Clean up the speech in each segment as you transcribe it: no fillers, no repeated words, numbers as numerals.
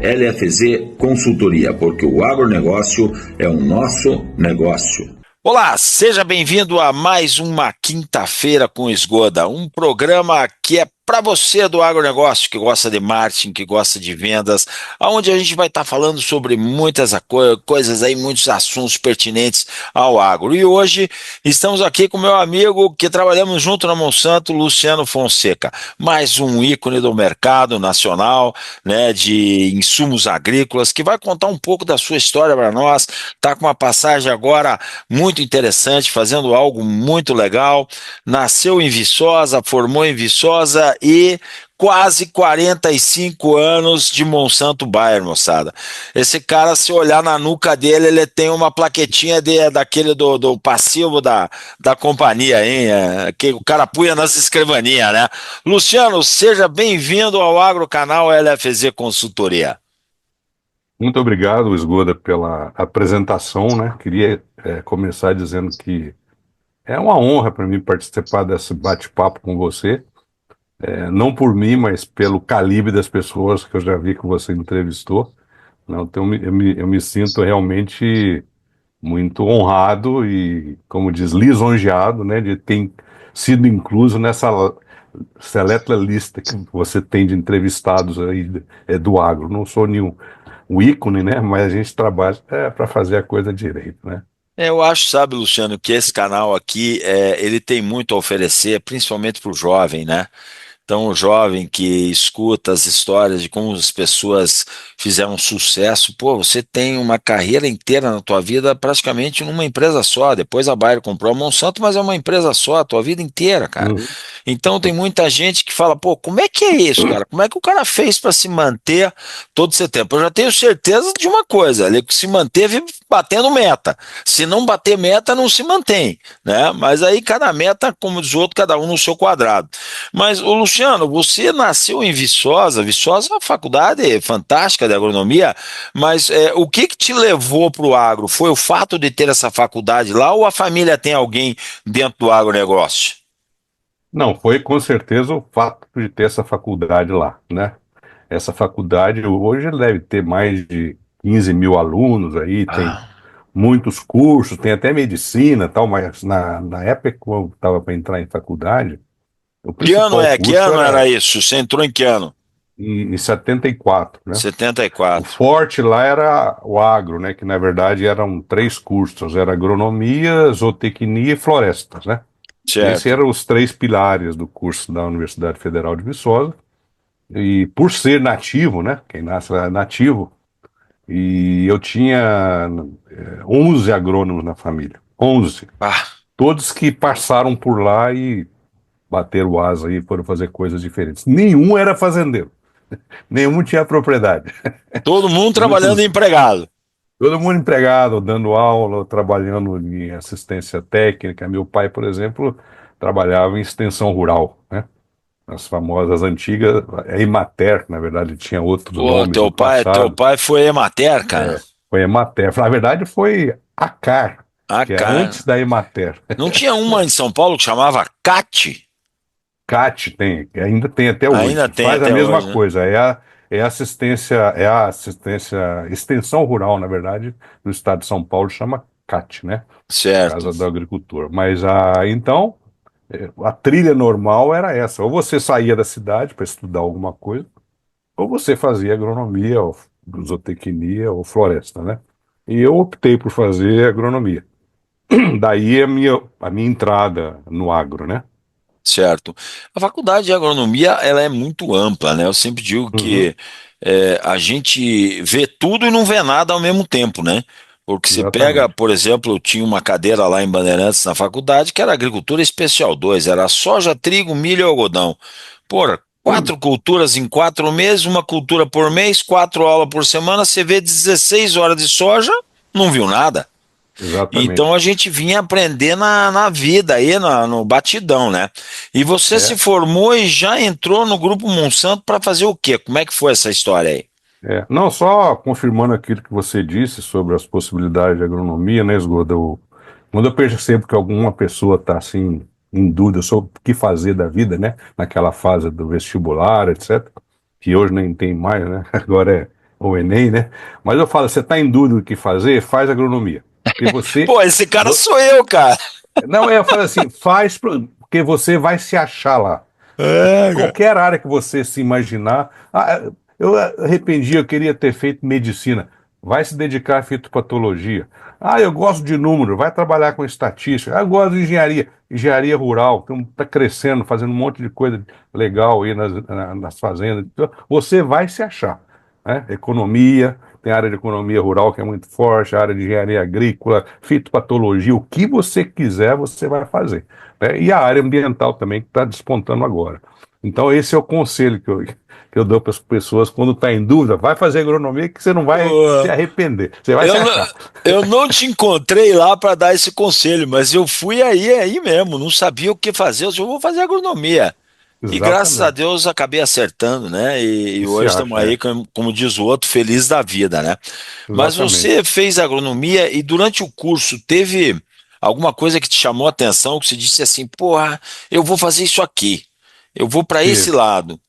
LFZ Consultoria, porque o agronegócio é o nosso negócio. Olá, seja bem-vindo a mais uma Quinta-feira com Esgoda, um programa que é para você do agronegócio, que gosta de marketing, que gosta de vendas, onde a gente vai estar falando sobre muitas coisas aí, muitos assuntos pertinentes ao agro. E hoje estamos aqui com meu amigo que trabalhamos junto na Monsanto, Luciano Fonseca, mais um ícone do mercado nacional, né, de insumos agrícolas, que vai contar um pouco da sua história para nós. Está com uma passagem agora muito interessante, fazendo algo muito legal. Nasceu em Viçosa, formou em Viçosa e quase 45 anos de Monsanto Bayer, moçada. Esse cara, se olhar na nuca dele, ele tem uma plaquetinha daquele do passivo da companhia, hein? Que o cara punha nas escrivaninhas, né? Luciano, seja bem-vindo ao Agrocanal LFZ Consultoria. Muito obrigado, Esgoda, pela apresentação, né? Queria começar dizendo que é uma honra para mim participar desse bate-papo com você. Não por mim, mas pelo calibre das pessoas que eu já vi que você entrevistou. Não, então eu me sinto realmente muito honrado e, como diz, lisonjeado, né, de ter sido incluso nessa seleta lista que você tem de entrevistados aí do agro. Não sou nenhum um ícone, né, mas a gente trabalha para fazer a coisa direito, né? Eu acho, sabe, Luciano, que esse canal aqui, ele tem muito a oferecer, principalmente para o jovem, né? Então, o jovem que escuta as histórias de como as pessoas fizeram sucesso, pô, você tem uma carreira inteira na tua vida praticamente numa empresa só. Depois a Bayer comprou a Monsanto, mas é uma empresa só, a tua vida inteira, cara. Uhum. Então, tem muita gente que fala, pô, como é que é isso, cara? Como é que o cara fez para se manter todo esse tempo? Eu já tenho certeza de uma coisa, ele se manteve batendo meta. Se não bater meta, não se mantém, né? Mas aí cada meta, como diz o outro, cada um no seu quadrado. Mas, ô Luciano, você nasceu em Viçosa. Viçosa é uma faculdade fantástica de agronomia, mas o que te levou para o agro? Foi o fato de ter essa faculdade lá ou a família tem alguém dentro do agronegócio? Não, foi com certeza o fato de ter essa faculdade lá, né? Essa faculdade hoje deve ter mais de 15 mil alunos aí, tem Ah. muitos cursos, tem até medicina e tal, mas na época que eu estava para entrar em faculdade, o Que ano principal é? Que curso ano era era isso? Você entrou em que ano? em 74, né? O 74. forte lá era o agro, né? Que na verdade eram três cursos, era agronomia, zootecnia e florestas, né? Esses Certo. eram os três pilares do curso da Universidade Federal de Viçosa. E por ser nativo, né? Quem nasce lá é nativo. E eu tinha 11 agrônomos na família. 11. Ah, Todos que passaram por lá e bateram asa e foram fazer coisas diferentes. Nenhum era fazendeiro. Nenhum tinha propriedade. todo mundo trabalhando Muitos, empregado. todo mundo empregado, dando aula, trabalhando em assistência técnica. Meu pai, por exemplo, trabalhava em extensão rural, né? As famosas antigas, a Emater, na verdade, tinha outros Pô, nomes no teu passado. pai foi Emater, cara? Foi a Emater. Na verdade, foi a CAR, Ah, que é cara. antes da Emater. Não tinha uma em São Paulo que chamava CAT? CAT tem, ainda tem até hoje, Ainda que tem faz a até mesma hoje, né? coisa. Extensão rural, na verdade, do estado de São Paulo, chama CAT, né? Certo. Casa do Agricultor. Mas então, a trilha normal era essa. Ou você saía da cidade para estudar alguma coisa, ou você fazia agronomia, ou zootecnia, ou floresta, né? E eu optei por fazer agronomia. Daí a minha entrada no agro, né? Certo. A faculdade de agronomia, ela é muito ampla, né? Eu sempre digo Uhum, que a gente vê tudo e não vê nada ao mesmo tempo, né? Porque você pega, exatamente. por exemplo, eu tinha uma cadeira lá em Bandeirantes na faculdade que era agricultura especial 2, era soja, trigo, milho e algodão. Porra, quatro culturas em 4 meses, uma cultura por mês, 4 aulas por semana, você vê 16 horas de soja, não viu nada. Então Exatamente. a gente vinha aprender na vida aí, no batidão, né? E você se É, formou e já entrou no Grupo Monsanto para fazer o quê? Como é que foi essa história aí? Não, só confirmando aquilo que você disse sobre as possibilidades de agronomia, né, Esgoda? Quando eu percebo que alguma pessoa está assim em dúvida sobre o que fazer da vida, né, naquela fase do vestibular, etc., que hoje nem tem mais, né? Agora ou Enem, né? Mas eu falo, você está em dúvida do que fazer, faz agronomia. Porque você. Pô, esse cara vo- sou eu, cara. Não, eu falo assim, porque você vai se achar lá. É, cara. Qualquer área que você se imaginar. Eu arrependi, eu queria ter feito medicina. Vai se dedicar à fitopatologia. Eu gosto de número, vai trabalhar com estatística. Eu gosto de engenharia, engenharia rural, que está crescendo, fazendo um monte de coisa legal aí nas fazendas. Então, você vai se achar, né? Economia, tem a área de economia rural que é muito forte, a área de engenharia agrícola, fitopatologia, o que você quiser, você vai fazer, né? E a área ambiental também, que está despontando agora. Então, esse é o conselho que eu dou para as pessoas quando está em dúvida, vai fazer agronomia que você não vai se Pô, arrepender, você vai se eu, não- achar. eu não te encontrei lá para dar esse conselho, mas eu fui aí mesmo, não sabia o que fazer. Eu disse, eu vou fazer agronomia. E graças a Exatamente. Deus acabei acertando, né? E E se hoje estamos acha, aí, como diz o outro, feliz da vida, né? Mas você exatamente. fez agronomia e durante o curso teve alguma coisa que te chamou a atenção, que você disse assim, porra, eu vou fazer isso aqui, eu vou para esse Teve, lado.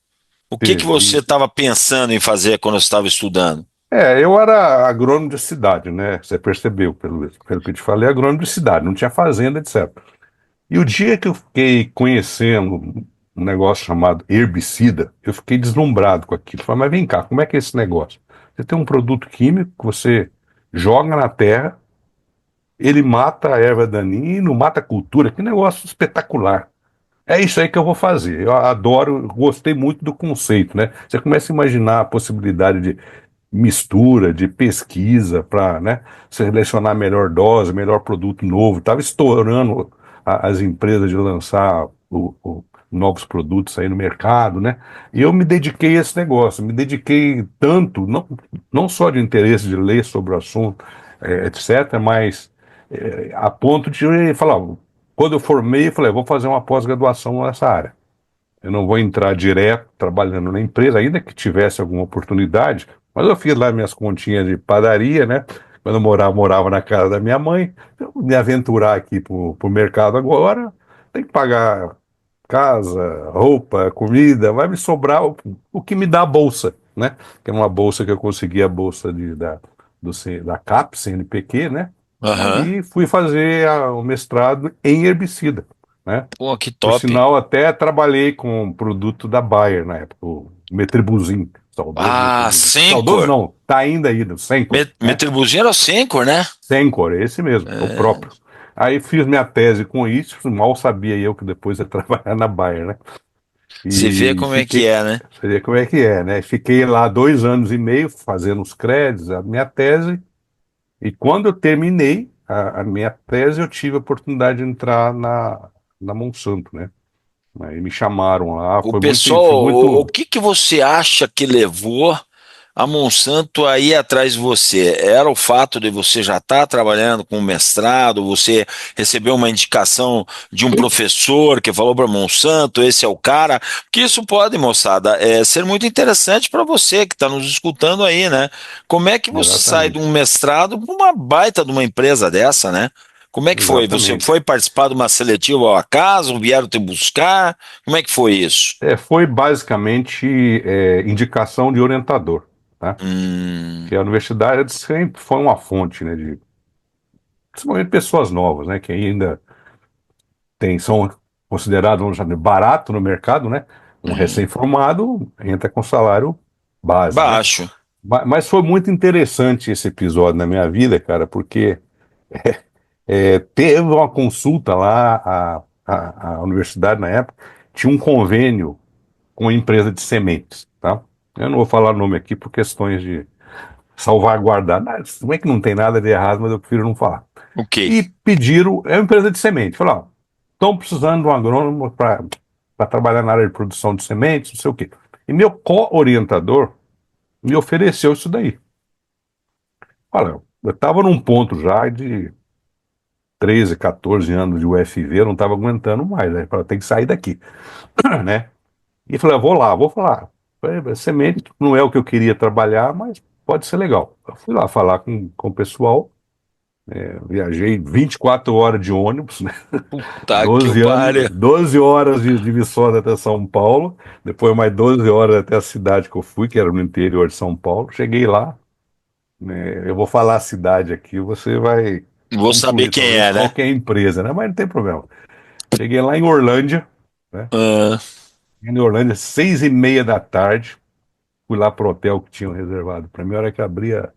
O que que você teve. estava pensando em fazer quando você estava estudando? Eu era agrônomo de cidade, né? Você percebeu, pelo que eu te falei, agrônomo de cidade, não tinha fazenda, etc. E o dia que eu fiquei conhecendo um negócio chamado herbicida, eu fiquei deslumbrado com aquilo. Falei, mas vem cá, como é que é esse negócio? Você tem um produto químico que você joga na terra, ele mata a erva daninha, mata a cultura, que negócio espetacular. É isso aí que eu vou fazer. Eu adoro, gostei muito do conceito, né? Você começa a imaginar a possibilidade de mistura, de pesquisa para, né, selecionar a melhor dose, melhor produto novo. Estava estourando as empresas de lançar novos produtos aí no mercado, né? E eu me dediquei a esse negócio, me dediquei tanto, não só de interesse de ler sobre o assunto, etc., mas a ponto de falar, quando eu formei, eu falei, vou fazer uma pós-graduação nessa área. Eu não vou entrar direto trabalhando na empresa, ainda que tivesse alguma oportunidade, mas eu fiz lá minhas continhas de padaria, né? Quando eu morava na casa da minha mãe, eu me aventurar aqui pro mercado agora, tem que pagar casa, roupa, comida, vai me sobrar o que me dá a bolsa, né? Que é uma bolsa que eu consegui, a bolsa da CAP, CNPq, né? Aham. Aí fui fazer o mestrado em herbicida, né? Pô, que Por top. sinal, até trabalhei com um produto da Bayer na época, o Metribuzin, saudoso Ah, Metribuzin. Saudoso Sencor. não, tá ainda aí, no Sencor, né? Metribuzina era o Sencor, né? Sencor, esse mesmo, é o É. próprio. Aí fiz minha tese com isso, mal sabia eu que depois ia trabalhar na Bayer, né? Você vê E como é que fiquei, é, né? você vê como é que é, né? Fiquei lá 2 anos e meio fazendo os créditos, a minha tese, e quando eu terminei a minha tese, eu tive a oportunidade de entrar na Monsanto, né? Aí me chamaram lá, O foi pessoal, o muito. que que você acha que levou a Monsanto a ir atrás de você? Era o fato de você já estar trabalhando com mestrado, você recebeu uma indicação de um professor que falou para Monsanto, esse é o cara? Porque isso pode, moçada, ser muito interessante para você que está nos escutando aí, né? Como é que você sai de Exatamente, um mestrado para uma baita de uma empresa dessa, né? Como é que foi? Você exatamente. foi participar de uma seletiva ao acaso? Vieram te buscar? Como é que foi isso? Foi basicamente indicação de orientador, tá? Hum, Que a universidade sempre foi uma fonte, né, principalmente pessoas novas, né, que ainda são considerados, vamos chamar, barato no mercado, né? Um uhum. recém-formado entra com salário base, né? Baixo. Mas foi muito interessante esse episódio na minha vida, cara, porque teve uma consulta lá, a universidade na época tinha um convênio com a empresa de sementes, tá? Eu não vou falar o nome aqui por questões de salvaguardar. Não é que não tem nada de errado, mas eu prefiro não falar. Ok. E pediram, é uma empresa de semente, falaram, estão precisando de um agrônomo para trabalhar na área de produção de sementes, não sei o quê. E meu co-orientador me ofereceu isso daí. Olha, eu estava num ponto já de 13, 14 anos de UFV, eu não estava aguentando mais, né? Falei, tem que sair daqui, né? E falei, vou lá, vou falar. Falei, semente não é o que eu queria trabalhar, mas pode ser legal. Eu fui lá falar com o pessoal, Viajei 24 horas de ônibus, né? Tá que o pariu. 12 horas de Viçosa até São Paulo, depois mais 12 horas até a cidade que eu fui, que era no interior de São Paulo. Cheguei lá, né? Eu vou falar a cidade aqui, você vai Vou saber concluir quem talvez é, qual né? que é a empresa, né? Mas não tem problema. Cheguei lá em Orlândia, né? Ah, Em Orlândia, 6:30 da tarde, fui lá pro hotel que tinham reservado para mim. A hora que abria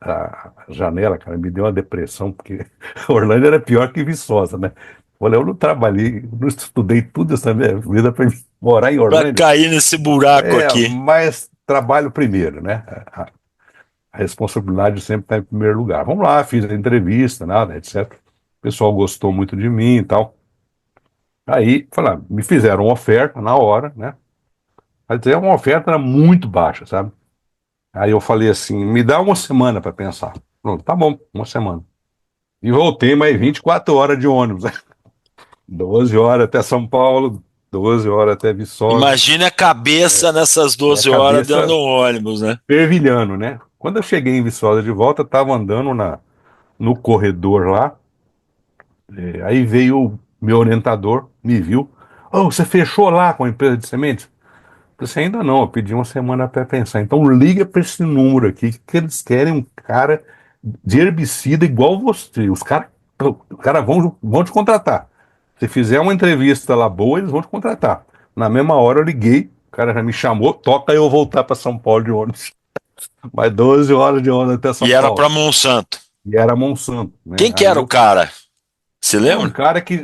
a janela, cara, me deu uma depressão, porque Orlândia era pior que Viçosa, né? Olha, eu não trabalhei, não estudei tudo essa minha vida para morar em pra Orlândia. cair nesse buraco aqui. Mas trabalho primeiro, né? A responsabilidade sempre está em primeiro lugar. Vamos lá, fiz a entrevista, nada, etc. O pessoal gostou muito de mim e tal. Aí, me fizeram uma oferta na hora, né? Mas é uma oferta era muito baixa, sabe? Aí eu falei assim, me dá uma semana para pensar. Pronto, tá bom, uma semana. E voltei mais 24 horas de ônibus. 12 horas até São Paulo, 12 horas até Viçosa. Imagine a cabeça nessas E a 12 horas dentro do cabeça ônibus, né? fervilhando, né? Quando eu cheguei em Viçosa de volta, estava andando no corredor lá. Aí veio o meu orientador, me viu. Oh, você fechou lá com a empresa de sementes? Eu disse, ainda não, eu pedi uma semana para pensar. Então liga para esse número aqui, que eles querem um cara de herbicida igual você. Os cara vão te contratar. Se fizer uma entrevista lá boa, eles vão te contratar. Na mesma hora eu liguei, o cara já me chamou, toca eu voltar para São Paulo de ônibus. Mais 12 horas de ônibus até E São era pra Paulo. Monsanto. E era Monsanto, né? Quem que Aí era o eu cara? Você é um lembra? cara que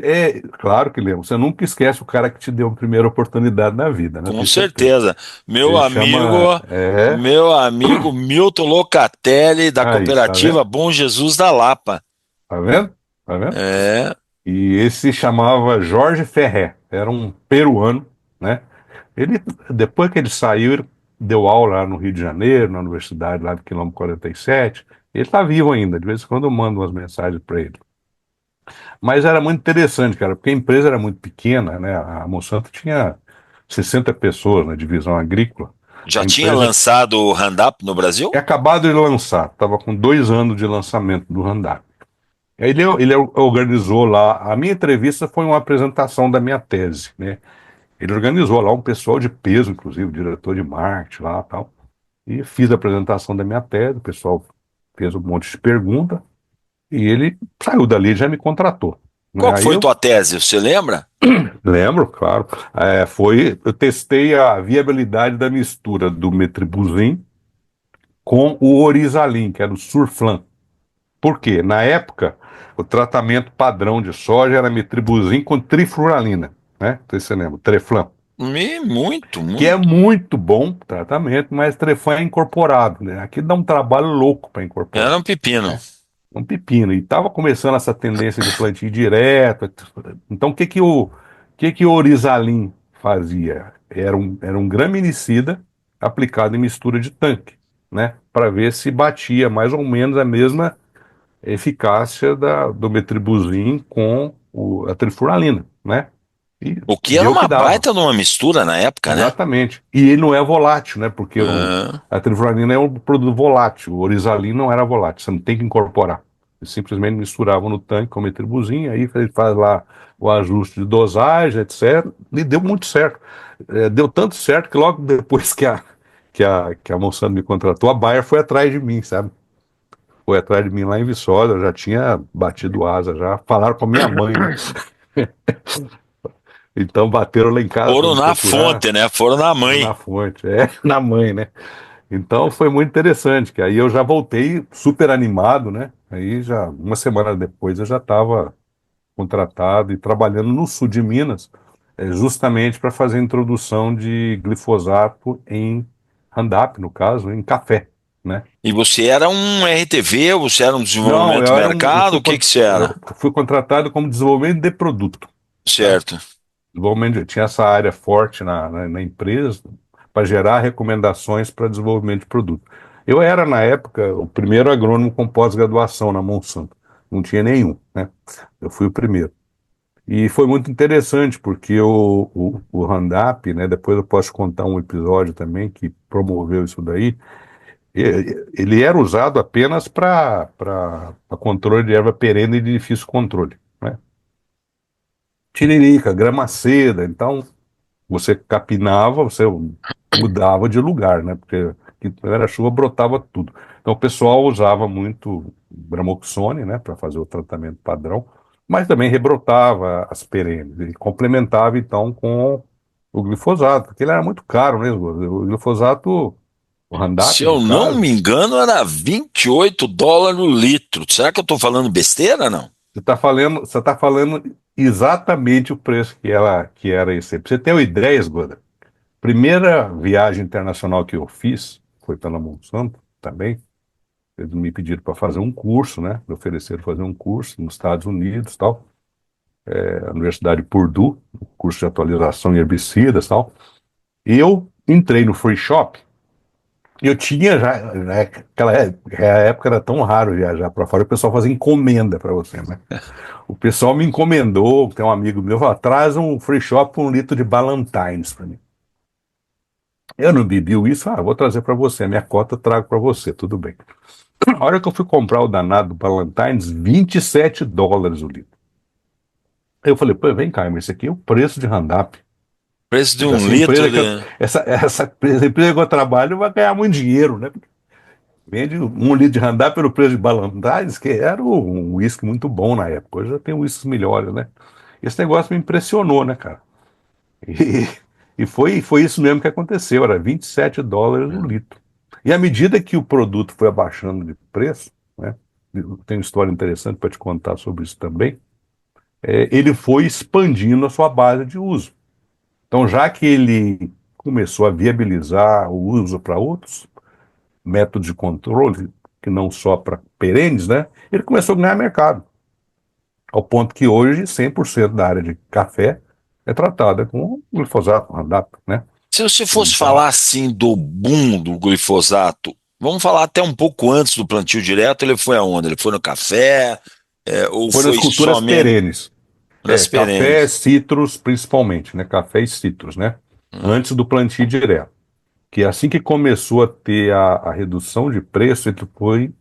claro que lembro. Você nunca esquece o cara que te deu a primeira oportunidade na vida, né? Com Tenho certeza. certeza. Meu Ele amigo, chama, meu amigo Milton Locatelli, da aí, tá cooperativa vendo? Bom Jesus da Lapa. Tá vendo? Tá vendo? É. E esse se chamava Jorge Ferré, era um peruano, né? Ele, depois que ele saiu, ele deu aula lá no Rio de Janeiro, na universidade lá do quilômetro 47. Ele está vivo ainda, de vez em quando eu mando umas mensagens para ele. Mas era muito interessante, cara, porque a empresa era muito pequena, né? A Monsanto tinha 60 pessoas na divisão agrícola. Já A tinha empresa lançado o Roundup no Brasil? tinha acabado de lançar, estava com 2 anos de lançamento do Randap. Ele organizou lá, a minha entrevista foi uma apresentação da minha tese, né? Ele organizou lá um pessoal de peso, inclusive, o diretor de marketing lá e tal. E fiz a apresentação da minha tese, o pessoal fez um monte de pergunta e ele saiu dali e já me contratou, né? Qual que Aí foi eu tua tese? Você lembra? lembro, claro, eu testei a viabilidade da mistura do metribuzin com o orizalin, que era o surflan. Por quê? Na época, o tratamento padrão de soja era metribuzin com trifluralina, né? Não sei se você lembra, Treflan, Muito, que é muito. muito bom tratamento, mas Treflan é incorporado, né? Aqui dá um trabalho louco para Era incorporar, um pepino. né? Um pepino. E estava começando essa tendência de plantio direto. Então, o que que o Orizalin fazia? Era um graminicida aplicado em mistura de tanque, né? Para ver se batia mais ou menos a mesma eficácia do metribuzin com a trifuralina, né? E O que era deu o que uma dava. baita numa mistura na época, né? Exatamente. E ele não é volátil, né? Porque Ah, a trifluorina é um produto volátil. O orizalin não era volátil. Você não tem que incorporar. Eles simplesmente misturavam no tanque com o metribuzin, aí ele faz lá o ajuste de dosagem, etc. E deu muito certo. Deu tanto certo que logo depois que a Monsanto me contratou, a Bayer foi atrás de mim, sabe? Foi atrás de mim lá em Viçosa, eu já tinha batido asa, já falaram com a minha mãe, né? Então bateram lá em casa para foram me na procurar. fonte, né? Foram na Foram mãe. na fonte, na mãe, né? Então foi muito interessante, que aí eu já voltei super animado, né? Aí já, uma semana depois eu já estava contratado e trabalhando no sul de Minas, justamente para fazer a introdução de glifosato em Roundup, no caso, em café, né? E você era um RTV, você era um Não, desenvolvimento de mercado? O que que você eu era? fui contratado como desenvolvimento de produto, tá? Certo. Desenvolvimento, tinha essa área forte na empresa para gerar recomendações para desenvolvimento de produto. Eu era, na época, o primeiro agrônomo com pós-graduação na Monsanto. Não tinha nenhum, né? Eu fui o primeiro. E foi muito interessante, porque o Roundup, né? Depois eu posso contar um episódio também que promoveu isso daí. Ele era usado apenas para controle de erva perene e de difícil controle, né? Tiririca, grama seda, então você capinava, você mudava de lugar, né? Porque que era chuva, brotava tudo. Então o pessoal usava muito Bramoxone, né, para fazer o tratamento padrão, mas também rebrotava as perenes e complementava então com o glifosato, porque ele era muito caro, né? O glifosato, o Se Roundup, no eu não me caso, engano, era US$ 28 no litro. Será que eu estou falando besteira, não? você tá falando exatamente o preço que era esse. Pra você ter uma ideia, Esgoda, primeira viagem internacional que eu fiz foi pela Monsanto também. Eles me pediram para fazer um curso, né? Me ofereceram fazer um curso nos Estados Unidos, tal, a Universidade Purdue, um curso de atualização em herbicidas, tal. E eu entrei no Free Shop. E eu tinha já, né, a época era tão raro viajar para fora, o pessoal fazia encomenda para você, né? O pessoal me encomendou, tem um amigo meu, falou, traz um Free Shop 1 litro de Ballantines para mim. Eu não bebi isso, vou trazer para você, a minha cota eu trago para você, tudo bem. A hora que eu fui comprar o danado do Ballantines, US$ 27 o litro. Aí eu falei, pô, vem cá, mas esse aqui é o preço de Roundup. Preço de um Essa litro empresa que eu, de. essa empresa que eu trabalho vai ganhar muito dinheiro, né? Vende 1 litro de Roundup pelo preço de Ballantines, que era um uísque muito bom na época. Hoje já tem uísques melhores, né? Esse negócio me impressionou, né, cara? E, foi isso mesmo que aconteceu, era US$ 27 o litro. E à medida que o produto foi abaixando de preço, né? Eu tenho uma história interessante para te contar sobre isso também. Ele foi expandindo a sua base de uso. Então, já que ele começou a viabilizar o uso para outros métodos de controle, que não só para perenes, né? Ele começou a ganhar mercado. Ao ponto que hoje 100% da área de café é tratada com glifosato, Roundup, né? Se você fosse Então, falar assim do boom do glifosato, vamos falar até um pouco antes do plantio direto, ele foi aonde? Ele foi no café, ou foi nas foi culturas somente perenes. nas Café, perenes? citros, principalmente, né? Café e citros, né? Hum. Antes do plantio direto. Que assim que começou a ter a redução de preço, ele foi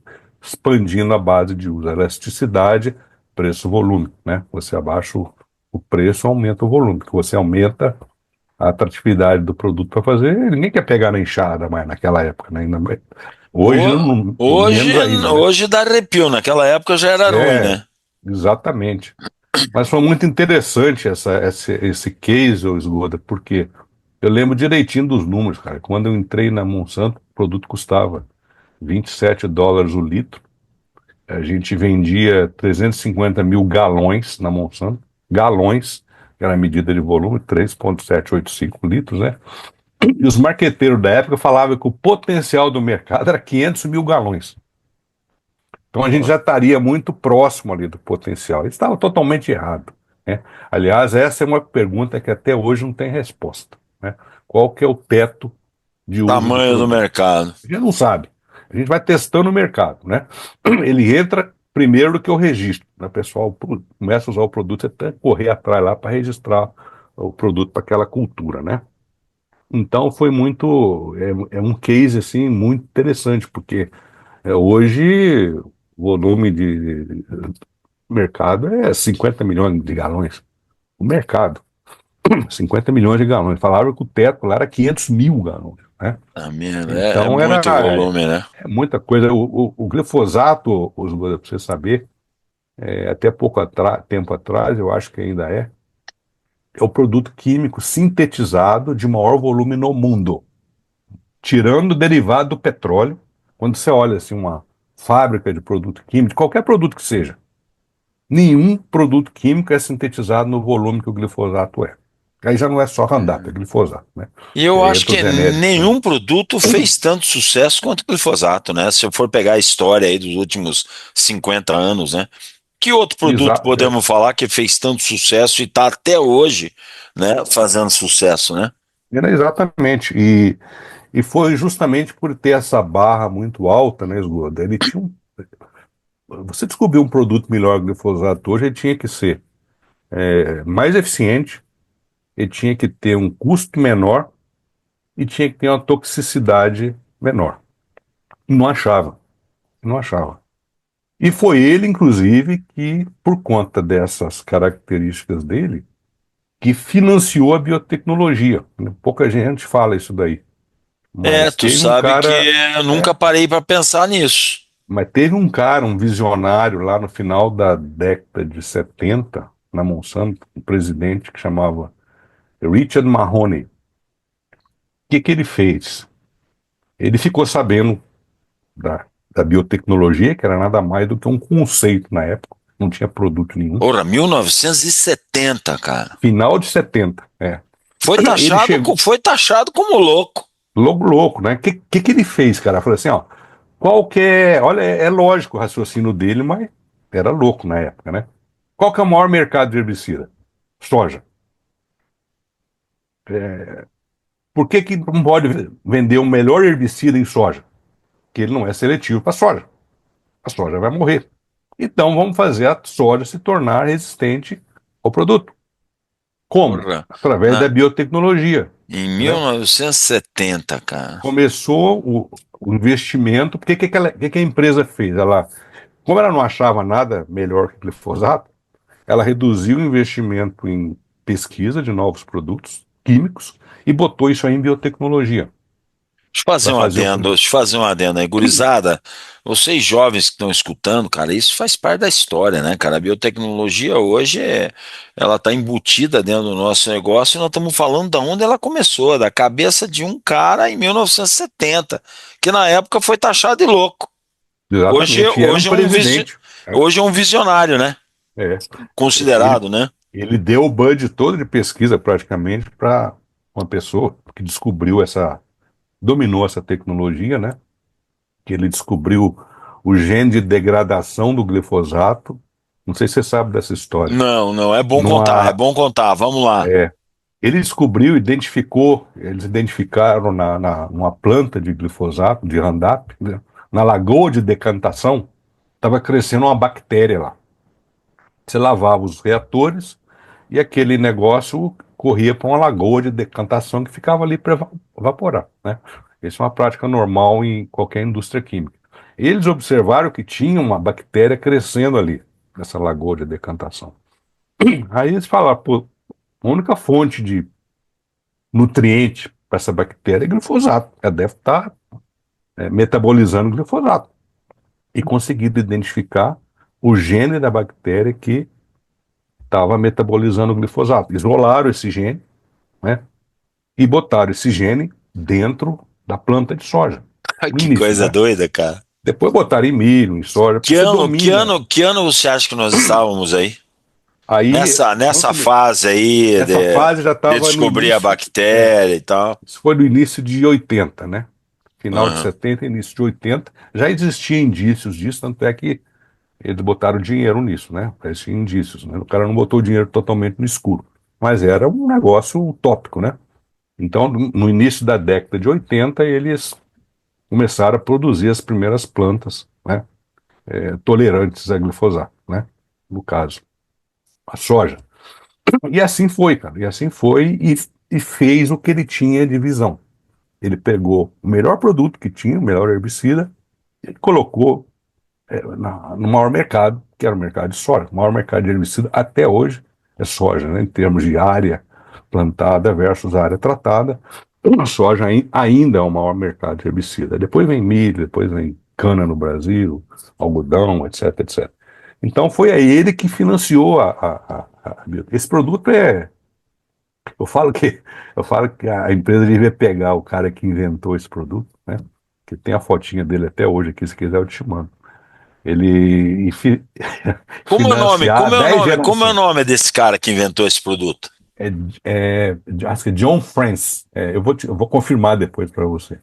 expandindo a base de uso. Elasticidade, preço-volume, né? Você abaixa o preço, aumenta o volume. Que você aumenta a atratividade do produto para fazer. Ninguém quer pegar na enxada mais naquela época, né? Hoje, Ho- Hoje, menos ainda, né? hoje dá arrepio, naquela época já era ruim, É, né? exatamente. Mas foi muito interessante esse case, ô Esgoda, porque eu lembro direitinho dos números, cara. Quando eu entrei na Monsanto, o produto custava US$ 27 o litro. A gente vendia 350 mil galões na Monsanto. Galões, que era a medida de volume, 3,785 litros, né? E os marqueteiros da época falavam que o potencial do mercado era 500 mil galões. Então a gente já estaria muito próximo ali do potencial. Eles estavam totalmente errado, né? Aliás, essa é uma pergunta que até hoje não tem resposta, né? Qual que é o teto de uso do Tamanho do produto? mercado. A gente não sabe. A gente vai testando o mercado, né? Ele entra primeiro do que o registro, né? O pessoal começa a usar o produto, você tem que correr atrás lá para registrar o produto para aquela cultura, né? Então foi é um case assim muito interessante, porque hoje o volume de mercado é 50 milhões de galões. O mercado, 50 milhões de galões. Falaram que o teto lá era 500 mil galões, né? Ah, mesmo, é Então muito volume, né? é muita coisa. O glifosato, para você saber, até tempo atrás, eu acho que ainda é o produto químico sintetizado de maior volume no mundo, tirando o derivado do petróleo. Quando você olha assim, uma fábrica de produto químico, qualquer produto que seja, nenhum produto químico é sintetizado no volume que o glifosato é. Aí já não é só Roundup, é glifosato, né? E eu E aí acho entra os que genéricos também. nenhum produto fez tanto sucesso quanto o glifosato, né? Se eu for pegar a história aí dos últimos 50 anos, né? Que outro produto Exa é, podemos falar que fez tanto sucesso e está até hoje, né, fazendo sucesso, né? exatamente. E foi justamente por ter essa barra muito alta, né, Esgoda? Ele tinha você descobriu um produto melhor que o glifosato hoje, ele tinha que ser mais eficiente, ele tinha que ter um custo menor e tinha que ter uma toxicidade menor. Não achava, não achava. E foi ele, inclusive, que, por conta dessas características dele, que financiou a biotecnologia. Pouca gente fala isso daí, É, mas tu teve um sabe que cara, eu nunca parei para pensar nisso. um visionário lá no final da década de 70, na Monsanto, um presidente que chamava Richard Mahoney. O que ele fez? Ele ficou sabendo da biotecnologia, que era nada mais do que um conceito na época, não tinha produto nenhum. Porra, 1970, cara. Final de 70, é. Foi Ele taxado, chegou, foi taxado como louco. logo louco, né? O que ele fez, cara? Falou assim, ó, olha, é lógico o raciocínio dele, mas era louco na época, né? Qual que é o maior mercado de herbicida? Soja. Por que que não pode vender o melhor herbicida em soja? Porque ele não é seletivo para soja. A soja vai morrer. Então vamos fazer a soja se tornar resistente ao produto. Como? Porra, Através da na- biotecnologia, em né? 1970, cara. Começou o investimento, porque que a empresa fez? Como ela não achava nada melhor que glifosato, ela reduziu o investimento em pesquisa de novos produtos químicos e botou isso aí em biotecnologia para fazer o produto. Deixa eu fazer um adendo aí, gurizada. Vocês jovens que estão escutando, cara, isso faz parte da história, né, cara? A biotecnologia hoje ela tá embutida dentro do nosso negócio e nós estamos falando da onde ela começou, da cabeça de um cara em 1970, que na época foi taxado de louco. Exatamente. E era um presidente. Hoje é um visionário, né? É. Ele, Considerado, né? ele deu o budget todo de pesquisa praticamente para uma pessoa que dominou essa tecnologia, né? Que ele descobriu o gene de degradação do glifosato. Não sei se você sabe dessa história. Não, não, é Numa, bom contar, vamos lá. Ele descobriu, eles identificaram numa planta de glifosato, de Roundup, né? Na lagoa de decantação, estava crescendo uma bactéria lá. Você lavava os reatores e aquele negócio corria para uma lagoa de decantação que ficava ali para evaporar, né? Isso é uma prática normal em qualquer indústria química. Eles observaram que tinha uma bactéria crescendo ali, nessa lagoa de decantação. Aí eles falaram, pô, a única fonte de nutriente para essa bactéria é glifosato. Ela deve estar metabolizando glifosato. E conseguiram identificar o gene da bactéria que estava metabolizando o glifosato. Isolaram esse gene, né? E botaram esse gene dentro da planta de soja, no Que início, coisa né? doida, cara. Depois botaram em milho, em soja, porque você domina. Que ano você acha que nós estávamos aí? Aí, Nessa fase aí essa fase já de estava no descobrir a início, bactéria e tal. isso foi no início de 80, né? Final de Aham. 70, início de 80. Já existia indícios disso, tanto é que eles botaram dinheiro nisso, né? Existiam indícios, né? O cara não botou o dinheiro totalmente no escuro. Mas era um negócio utópico, né? Então, no início da década de 80, eles começaram a produzir as primeiras plantas, né, tolerantes a glifosato, né, no caso, a soja. E assim foi, cara, e assim foi e fez o que ele tinha de visão. Ele pegou o melhor produto que tinha, o melhor herbicida, e colocou no maior mercado, que era o mercado de soja. O maior mercado de herbicida até hoje é soja, né, em termos de área plantada versus área tratada. A soja ainda é o maior mercado de herbicida. Depois vem milho, depois vem cana no Brasil, algodão, etc, etc. Então foi a ele que financiou esse produto eu falo que eu falo que a empresa devia pegar o cara que inventou esse produto, né? Que tem a fotinha dele até hoje aqui, se quiser eu te mando. Ele financiar 10 Como é o gerações. nome desse cara que inventou esse produto? É, Acho que é John France. Eu vou confirmar depois para você.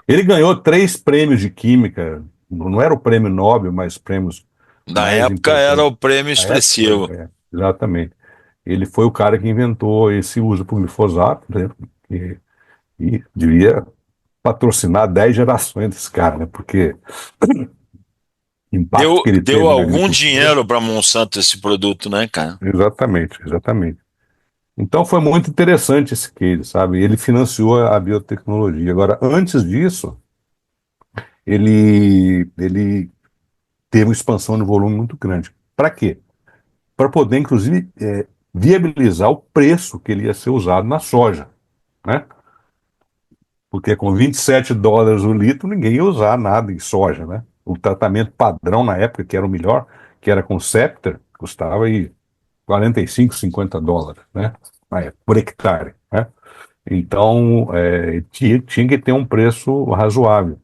Ele ganhou 3 prêmios de química. Não era o prêmio Nobel, mas prêmios Na mais época era importantes. o prêmio Na época, expressivo. exatamente. Ele foi o cara que inventou esse uso por glifosato, né? E devia patrocinar 10 gerações desse cara, né? Porque o impacto que ele Deu teve na algum agricultura. dinheiro para Monsanto esse produto, né, cara? Exatamente, exatamente. Então foi muito interessante esse case, sabe? Ele financiou a biotecnologia. Agora, antes disso, ele teve uma expansão de volume muito grande. Para quê? Para poder, inclusive, viabilizar o preço que ele ia ser usado na soja, né? Porque com US$ 27 o litro, ninguém ia usar nada em soja, né? O tratamento padrão na época, que era o melhor, que era com Scepter, custava aí US$ 45, US$ 50, né? Na época, por hectare, né? Então, tinha que ter um preço razoável.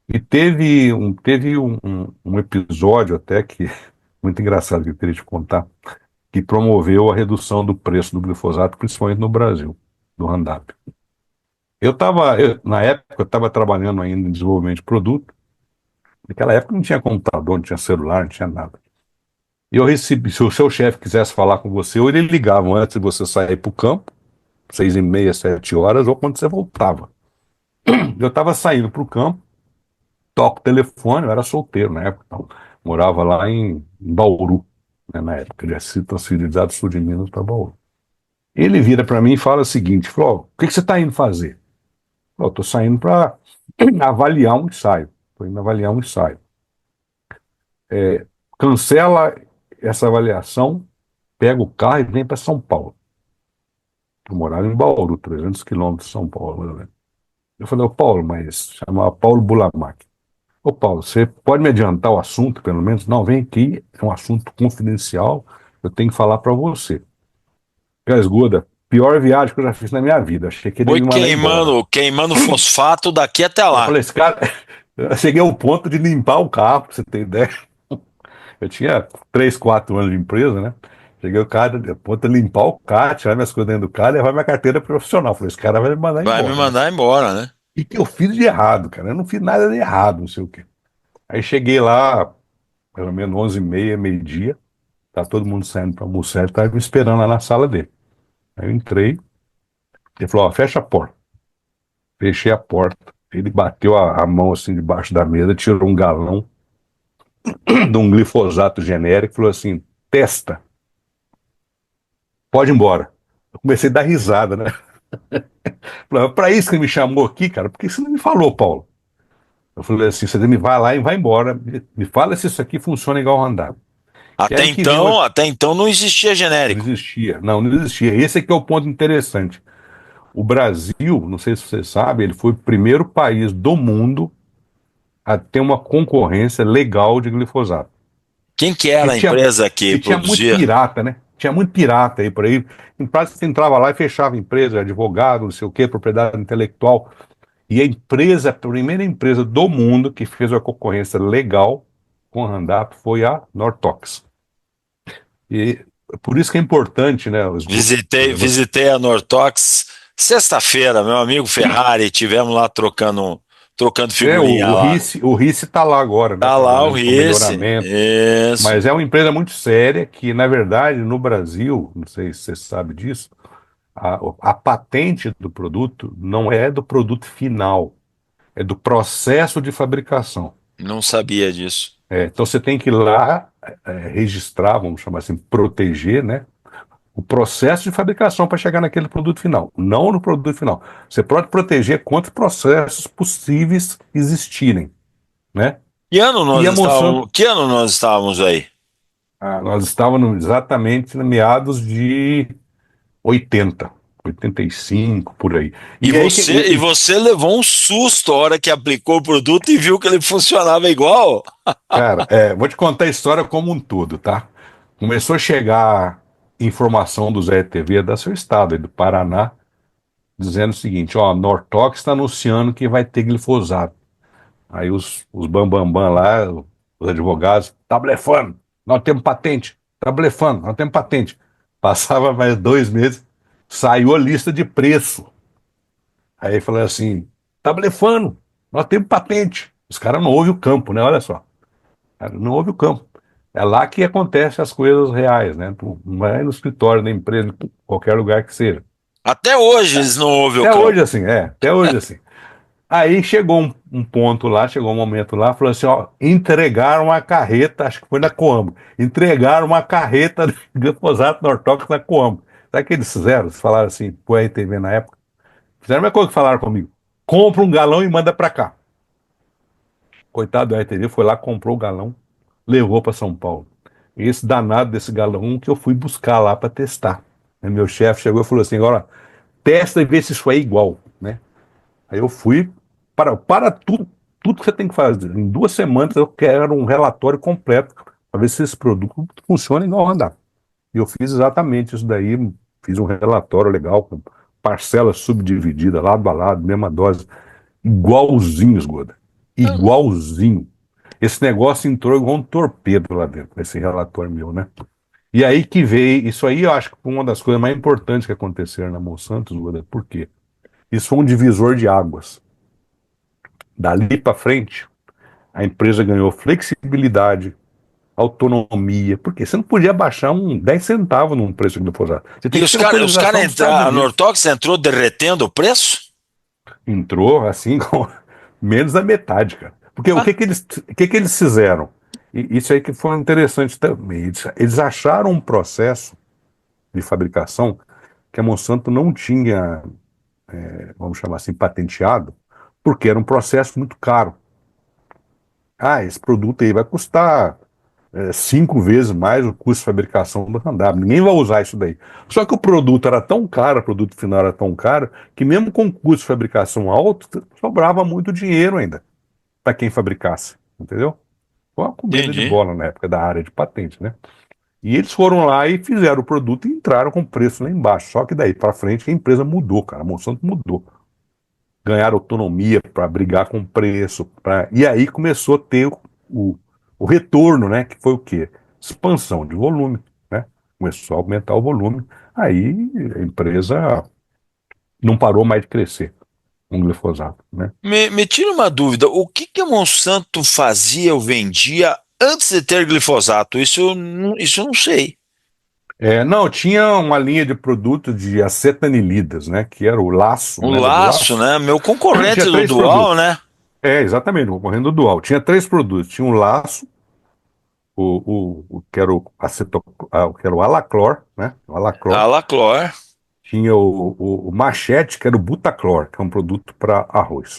E teve um episódio até que, muito engraçado que eu queria te contar, que promoveu a redução do preço do glifosato, principalmente no Brasil, do Roundup. Na época, eu estava trabalhando ainda em desenvolvimento de produto. Naquela época não tinha computador, não tinha celular, não tinha nada. E eu recebi, se o seu chefe quisesse falar com você, ou ele ligava antes de você sair para o campo, 6h30, 7 horas, ou quando você voltava. Eu estava saindo para o campo, toco o telefone, eu era solteiro na época, então, morava lá em Bauru, né, na época, ele tinha transferido do sul de Minas para Bauru. Ele vira para mim e fala o seguinte, falou, o que você está indo fazer? Eu estou saindo para avaliar um ensaio. Estou indo avaliar um ensaio. Cancela essa avaliação, pega o carro e vem para São Paulo. Eu morava em Bauru, 300 quilômetros de São Paulo, mais ou menos. Eu falei, ô Paulo, mas chamava Paulo Bulamac. Ô Paulo, você pode me adiantar o assunto, pelo menos? Não, vem aqui, é um assunto confidencial, eu tenho que falar para você. Esgoda, pior viagem que eu já fiz na minha vida. Achei que ele ia Foi me mandar embora. queimando fosfato daqui até Eu lá. falei, esse cara, eu cheguei ao ponto de limpar o carro, pra você ter ideia. Eu tinha 3, 4 anos de empresa, né? Cheguei o cara, a ponto de limpar o carro, tirar minhas coisas dentro do carro e levar minha carteira profissional. Falei, esse cara vai me mandar Vai me embora, né? mandar embora, né? E que eu fiz de errado, cara? Eu não fiz nada de errado, não sei o quê. Aí cheguei lá, pelo menos 11h30, meio-dia, tá todo mundo saindo para almoçar, ele tava me esperando lá na sala dele. Aí eu entrei, ele falou, ó, fecha a porta. Fechei a porta. Ele bateu a mão assim debaixo da mesa, tirou um galão de um glifosato genérico e falou assim: testa, pode ir embora. Eu comecei a dar risada, né? Para isso que ele me chamou aqui, cara, porque você não me falou, Paulo. Eu falei assim: você me vai lá e vai embora. Me fala se isso aqui funciona igual o Roundup. E aí que vem o. Até então não existia Não genérico. existia, não existia. Esse aqui é o ponto interessante. O Brasil, não sei se você sabe, ele foi o primeiro país do mundo a ter uma concorrência legal de glifosato. Quem que Porque era a empresa que tinha muito produzia? pirata, né? Tinha muito pirata aí por aí. Em prática, você entrava lá e fechava empresa, advogado, não sei o quê, propriedade intelectual. E a empresa, a primeira empresa do mundo que fez uma concorrência legal com a Roundup foi a Nortox. E por isso que é importante, né? Visitei a Nortox sexta-feira, meu amigo Ferrari, tivemos lá trocando figurinha lá. O Rice está lá agora, né? Tá lá o Trabalhando com Rice. melhoramento. Isso. Mas é uma empresa muito séria que, na verdade, no Brasil, não sei se você sabe disso, a patente do produto não é do produto final, é do processo de fabricação. Não sabia disso. Então você tem que ir lá registrar, vamos chamar assim, proteger, né, o processo de fabricação para chegar naquele produto final, não no produto final. Você pode proteger quantos processos possíveis existirem, né? E a Monsanto, Que ano nós estávamos aí? nós estávamos exatamente no meados de 80, 85, por aí. E aí que E você levou um susto a hora que aplicou o produto e viu que ele funcionava igual? cara, vou te contar a história como um todo, tá? Começou a chegar informação do Zé TV da seu estado, aí do Paraná, dizendo o seguinte, ó, a Nortox está anunciando que vai ter glifosato. Aí os bambambam lá, os advogados, tá blefando, nós temos patente, tá blefando, nós temos patente. Passava mais 2 meses, saiu a lista de preço. Aí falou assim, tá blefando, nós temos patente. Os caras não ouvem o campo, né? Olha só. Não houve o campo. É lá que acontecem as coisas reais, né? Não é no escritório da empresa, em qualquer lugar que seja. Até hoje eles não ouvem o Até campo. hoje assim, até hoje assim. Aí chegou um ponto lá, chegou um momento lá, falou assim, ó, entregaram uma carreta, acho que foi na Coamo, entregaram uma carreta de glifosato Nortox na Coamo. Sabe o que eles fizeram? Eles falaram assim, pro RTV na época, fizeram a mesma coisa que falaram comigo, compra um galão e manda pra cá. Coitado do RTD, foi lá, comprou o galão, levou para São Paulo. Esse danado desse galão que eu fui buscar lá para testar. Aí meu chefe chegou e falou assim: agora testa e vê se isso é igual, né? Aí eu fui para tudo que você tem que fazer. Em 2 semanas eu quero um relatório completo para ver se esse produto funciona igual andar. E eu fiz exatamente isso daí, fiz um relatório legal com parcelas subdivididas, lado a lado, mesma dose, igualzinho, Esgoda. Igualzinho. Esse negócio entrou igual um torpedo lá dentro, esse relatório meu, né? E aí que veio, isso aí eu acho que foi uma das coisas mais importantes que aconteceram na Monsanto, Esgoda. Por quê? Isso foi um divisor de águas. Dali para frente, a empresa ganhou flexibilidade, autonomia, porque você não podia baixar 10 centavos num preço de glifosato. Você E tem que os ter caras autorização dos Estados a Unidos. Nortox entrou derretendo o preço? Entrou assim com menos da metade, cara. Porque Ah, o que que eles fizeram? E isso aí que foi interessante também. Eles acharam um processo de fabricação que a Monsanto não tinha, vamos chamar assim, patenteado, porque era um processo muito caro. Ah, esse produto aí vai custar 5 vezes mais o custo de fabricação do Roundup. Ninguém vai usar isso daí. Só que o produto era tão caro, o produto final era tão caro, que mesmo com custo de fabricação alto, sobrava muito dinheiro ainda para quem fabricasse, entendeu? Foi uma comida de entendi. bola na época da área de patente, né? E eles foram lá e fizeram o produto e entraram com o preço lá embaixo. Só que daí para frente a empresa mudou, cara. A Monsanto mudou. Ganharam autonomia para brigar com o preço. E aí começou a ter o retorno, né? Que foi o quê? Expansão de volume, né? Começou a aumentar o volume. Aí a empresa não parou mais de crescer com o glifosato, né? Me tira uma dúvida, o que que a Monsanto fazia ou vendia antes de ter glifosato? Isso eu não sei. Não, tinha uma linha de produto de acetanilidas, né? Que era o laço, O lembra do laço, laço? né? Meu concorrente Tinha do três Dual, produtos. né? Exatamente, concorrendo do Dual. Tinha 3 produtos. Tinha um laço, o que era que era o Alaclor, né? O A Alaclor. Laclor. Tinha o Machete, que era o Butaclor, que é um produto para arroz.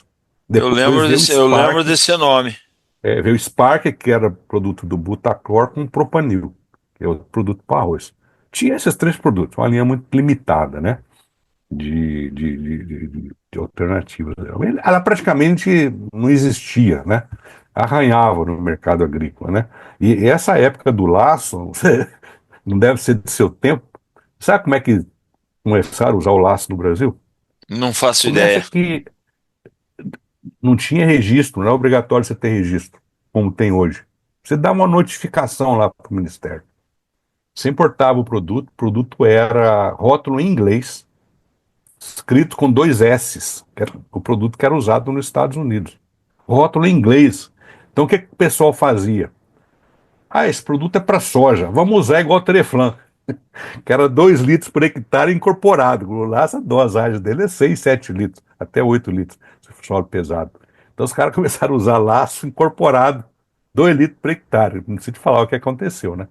Eu Depois lembro veio o desse, eu lembro Spark, desse nome. veio o Spark, que era produto do Butaclor com propanil, que é o produto para arroz. Tinha esses 3 produtos, uma linha muito limitada, né? De alternativas. Ela praticamente não existia, né? Arranhava no mercado agrícola, né? E essa época do laço, não deve ser do seu tempo. Sabe como é que começaram a usar o laço no Brasil? Não faço Começa ideia. que não tinha registro, não é obrigatório você ter registro, como tem hoje. Você dá uma notificação lá para o Ministério. Você importava o produto era rótulo em inglês, escrito com 2 S's, que era o produto que era usado nos Estados Unidos. Rótulo em inglês. Então o que, que o pessoal fazia? Ah, esse produto é para soja, vamos usar igual o Tereflan, que era 2 litros por hectare incorporado. Lá a dosagem dele é 6, 7 litros, até 8 litros, se for solo pesado. Então os caras começaram a usar laço incorporado, 2 litros por hectare. Não sei te falar o que aconteceu, né?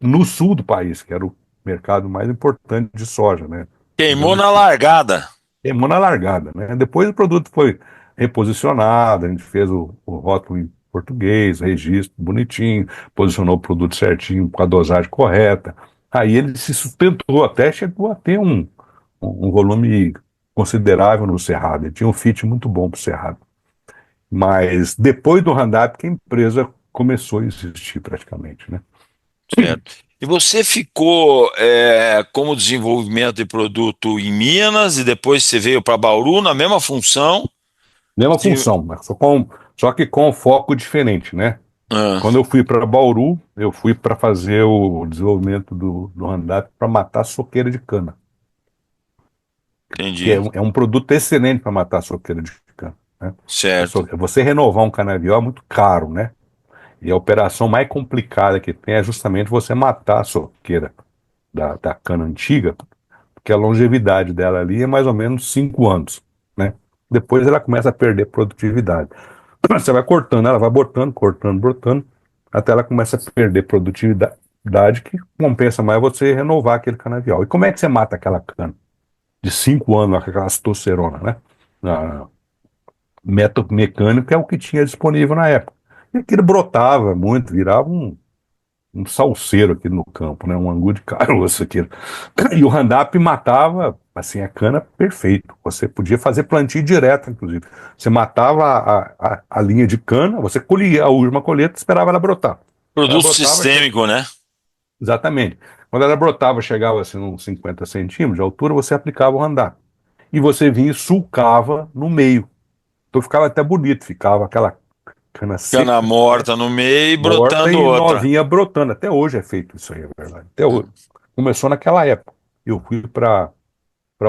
No sul do país, que era o mercado mais importante de soja, né? Rio Queimou Grande do na Sul. largada. Queimou na largada, né? Depois o produto foi reposicionado, a gente fez o rótulo em português, registro bonitinho, posicionou o produto certinho com a dosagem correta. Aí ele se sustentou até chegou a ter um volume considerável no Cerrado. Ele tinha um fit muito bom para o Cerrado. Mas depois do Roundup que a empresa começou a existir praticamente, né? Certo. E você ficou como desenvolvimento de produto em Minas e depois você veio para Bauru na mesma função. Mesma de- função, mas só que com foco diferente, né? Ah, Quando eu fui para Bauru, eu fui para fazer o desenvolvimento do Roundup para matar soqueira de cana, que entendi. é um produto excelente para matar soqueira de cana, né? Certo. Você renovar um canavial é muito caro, né? E a operação mais complicada que tem é justamente você matar a soqueira da cana antiga, porque a longevidade dela ali é mais ou menos 5 anos, né? Depois ela começa a perder produtividade. Você vai cortando, ela vai botando, cortando, botando, até ela começa a perder produtividade, que compensa mais você renovar aquele canavial. E como é que você mata aquela cana de 5 anos, com aquela testosterona, né? Na, método mecânico é o que tinha disponível na época. E aquilo brotava muito, virava um salseiro aqui no campo, né? Um angu de caroço aqui. E o Roundup matava, assim, a cana perfeito. Você podia fazer plantio direto, inclusive. Você matava a linha de cana, você colhia a última colheita e esperava ela brotar. Ela Produto brotava, sistêmico, né? exatamente. Quando ela brotava, chegava assim uns 50 centímetros de altura, você aplicava o Roundup. E você vinha e sulcava no meio. Então ficava até bonito, ficava aquela cana Cana seca, né? morta no meio e Morta brotando e outra. novinha brotando. Até hoje é feito isso aí, é verdade. Até hoje. Começou naquela época. Eu fui para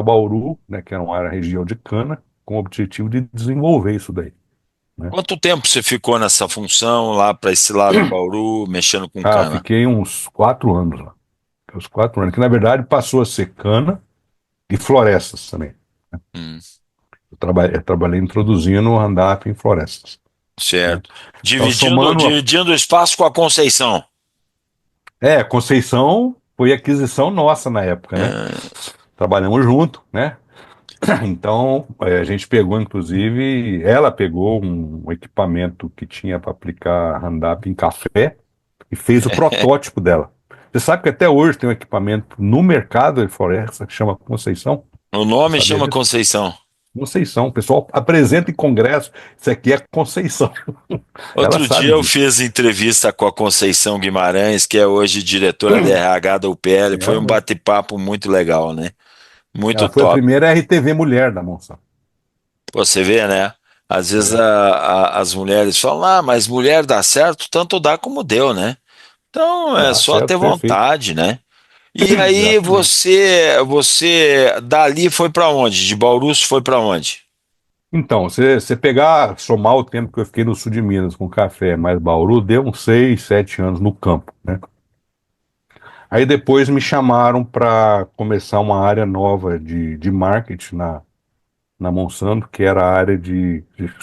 Bauru, né, que era uma área região de cana, com o objetivo de desenvolver isso daí, né? Quanto tempo você ficou nessa função lá para esse lado de Bauru, mexendo com Ah, cana? fiquei uns 4 anos lá. Uns 4 anos, que na verdade passou a ser cana e florestas também. Hum, Eu trabalhei introduzindo o Roundup em florestas, né? certo. Então, Dividindo o espaço com a Conceição. Conceição foi aquisição nossa na época, né? É, Trabalhamos junto, né? Então, a gente pegou, inclusive, ela pegou um equipamento que tinha para aplicar Roundup em café e fez o protótipo dela. Você sabe que até hoje tem um equipamento no mercado de floresta que chama Conceição? o Você nome sabia chama disso? Conceição. Conceição. O pessoal apresenta em congresso, isso aqui é Conceição. Ela Outro dia sabe eu disso. fiz entrevista com a Conceição Guimarães, que é hoje diretora de RH da UPL. Foi Ela, um mesmo. bate-papo muito legal, né? Muito Ela foi a top. primeira RTV mulher da Monsanto. Você vê, né? Às vezes É. as mulheres falam, mas mulher dá certo, tanto dá como deu, né? Então é Dá só certo, ter perfeito. vontade, né? E aí Exatamente. você dali foi para onde? De Bauru você foi para onde? Então, você pegar, somar o tempo que eu fiquei no sul de Minas com café mais Bauru, deu uns 6, 7 anos no campo, né? Aí depois me chamaram para começar uma área nova de marketing na Monsanto, que era a área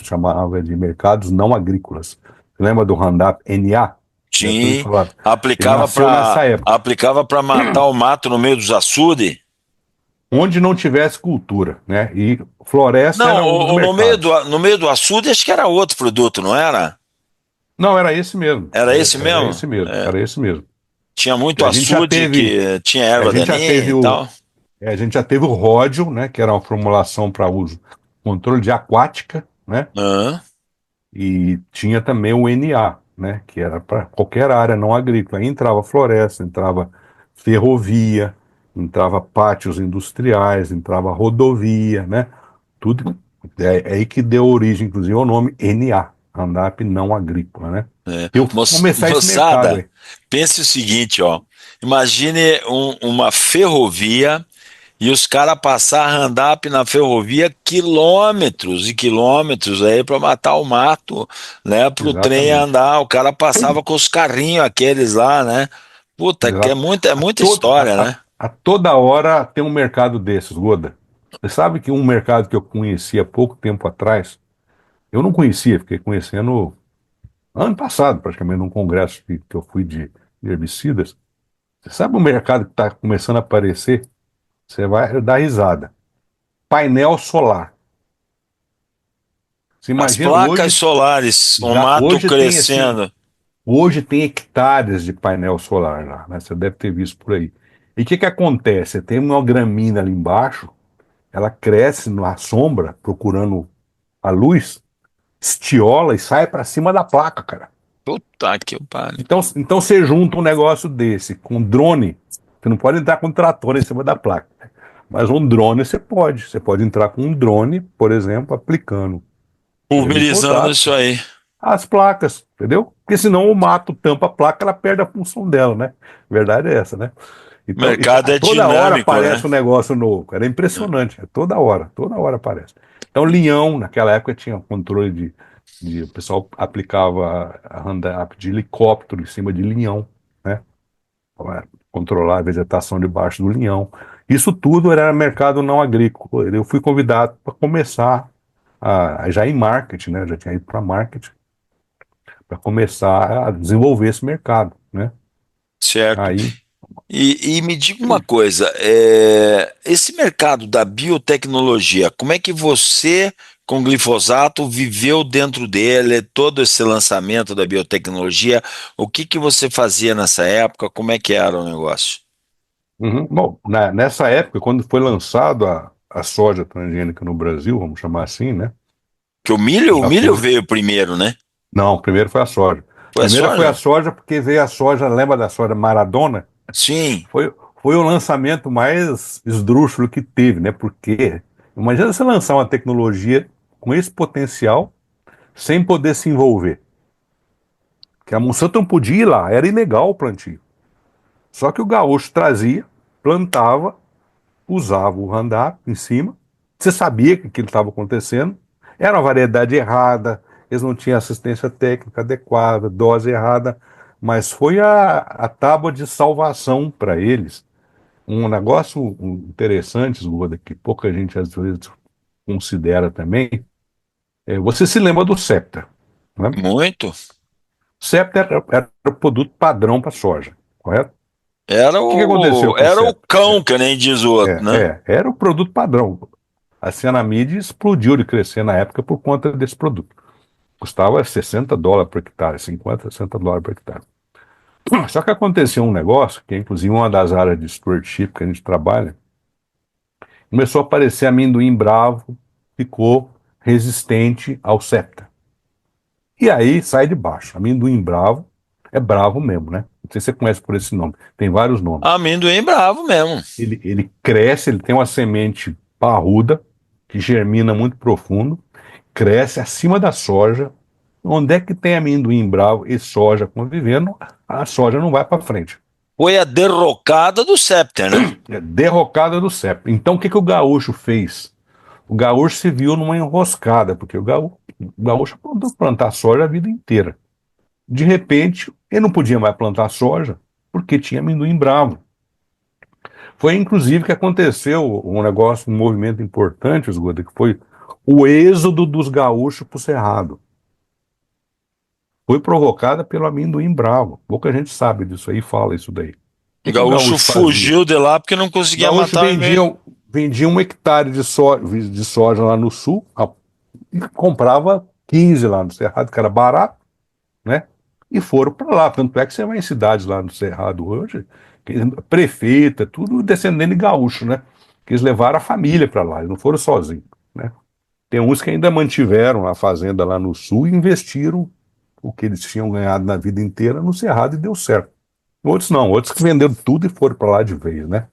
chamava de mercados não agrícolas. Lembra do Roundup NA? Deve ter ouvido Sim, falar. Ele aplicava nasceu para nessa época. aplicava para matar o mato no meio dos açudes. Onde não tivesse cultura, né? E floresta Não, era um dos no mercados. no meio do açude acho que era outro produto, não era? Não, era esse mesmo. Era esse Era mesmo? esse mesmo. É. Era esse mesmo. Tinha muito A gente já açude teve, que tinha a erva gente já daninha teve e tal. a gente já teve o ródio, né? Que era uma formulação para uso, controle de aquática, né? Hã? E tinha também o NA, né? Que era para qualquer área não agrícola. Aí entrava floresta, entrava ferrovia, entrava pátios industriais, entrava rodovia, né? Tudo é aí que deu origem, inclusive, ao nome NA, Roundup não agrícola, né? É. Eu fui começar esse mercado Moçada, aí. pense o seguinte, ó. Imagine uma ferrovia e os caras passar hand-up na ferrovia quilômetros e quilômetros aí para matar o mato, né? Para o trem Exatamente. andar. O cara passava com os carrinhos aqueles lá, né? Puta, que Exato. é A, muita todo, história, né? a toda hora tem um mercado desses, Goda. Você sabe que um mercado que eu conheci há pouco tempo atrás, eu não conhecia, fiquei conhecendo ano passado, praticamente, num congresso que eu fui de herbicidas. Você sabe um mercado que está começando a aparecer? Você vai dar risada. Painel solar. Você As imagina, placas solares, o mato hoje tem assim, crescendo. hoje tem hectares de painel solar lá, né? Você deve ter visto por aí. E o que que acontece? Você tem uma gramínea ali embaixo, ela cresce na sombra, procurando a luz, estiola e sai para cima da placa, cara. Puta que pariu. Então você junta um negócio desse com drone, você não pode entrar com um trator em cima da placa. Mas um drone você pode. Você pode entrar com um drone, por exemplo, aplicando Pulverizando glifosato, isso aí. as placas, entendeu? Porque senão o mato tampa a placa, ela perde a função dela, né? A verdade é essa, né? O Então, mercado é toda hora dinâmico, né? aparece um negócio novo. Era impressionante, toda hora aparece. Então, Linhão, naquela época, tinha controle o pessoal aplicava a Roundup de helicóptero em cima de linhão, né? Para controlar a vegetação debaixo do linhão. Isso tudo era mercado não agrícola. Eu fui convidado para começar já em marketing, né? Eu já tinha ido para marketing para começar a desenvolver esse mercado, né? Certo. Aí, E me diga uma coisa, esse mercado da biotecnologia, como é que você com glifosato, viveu dentro dele todo esse lançamento da biotecnologia. O que que você fazia nessa época? Como é que era o negócio? Uhum. Bom, nessa época, quando foi lançado a soja transgênica no Brasil, vamos chamar assim, né? Que o Já milho foi. veio primeiro, né? Não, primeiro foi a soja. Foi a Primeiro foi a soja? soja porque veio a soja, lembra da soja Maradona? Sim. Foi o lançamento mais esdrúxulo que teve, né? Porque imagina você lançar uma tecnologia com esse potencial sem poder se envolver. Que a Monsanto não podia ir lá, era ilegal o plantio. Só que o gaúcho trazia, plantava, usava o Roundup em cima, você sabia que aquilo estava acontecendo, era uma variedade errada, eles não tinham assistência técnica adequada, dose errada, mas foi a tábua de salvação para eles. Um negócio interessante, Goda, que pouca gente às vezes considera também, você se lembra do Scepter, né? Muito. Scepter era o produto padrão para soja, correto? Era O que aconteceu com o era o Scepter? cão, que nem diz o outro, né? Era o produto padrão. A Cianamid explodiu de crescer na época por conta desse produto. Custava $60 por hectare, 50, $60 por hectare. Só que aconteceu um negócio, que é inclusive uma das áreas de stewardship que a gente trabalha, começou a aparecer amendoim bravo, ficou resistente ao septa. E aí sai de baixo. Amendoim bravo é bravo mesmo, né? Não sei se você conhece por esse nome. Tem vários nomes. Amendoim bravo mesmo. Ele cresce, ele tem uma semente parruda, que germina muito profundo, cresce acima da soja. Onde é que tem amendoim bravo e soja convivendo, a soja não vai para frente. Foi a derrocada do Scepter, né? É derrocada do CEP. Então o que, que o gaúcho fez? O gaúcho se viu numa enroscada, porque o gaúcho plantou plantar soja a vida inteira. De repente, ele não podia mais plantar soja porque tinha amendoim bravo. Foi inclusive que aconteceu um negócio, um movimento importante, Esgoda, que foi o êxodo dos gaúchos para o Cerrado. Foi provocada pelo amendoim bravo. Pouca gente sabe disso aí, fala isso daí. O O que, que o gaúcho gaúcho fazia? fugiu de lá porque não O conseguia gaúcho matar o amendoim. vendia 1 hectare de soja lá no sul e comprava 15 lá no Cerrado, que era barato, né? E foram para lá. Tanto é que você vai em cidades lá no Cerrado hoje, prefeita, tudo descendendo de gaúcho, né? Que eles levaram a família para lá, eles não foram sozinhos, né? Tem uns que ainda mantiveram a fazenda lá no sul e investiram o que eles tinham ganhado na vida inteira no Cerrado e deu certo. Outros não, outros que venderam tudo e foram para lá de vez, né?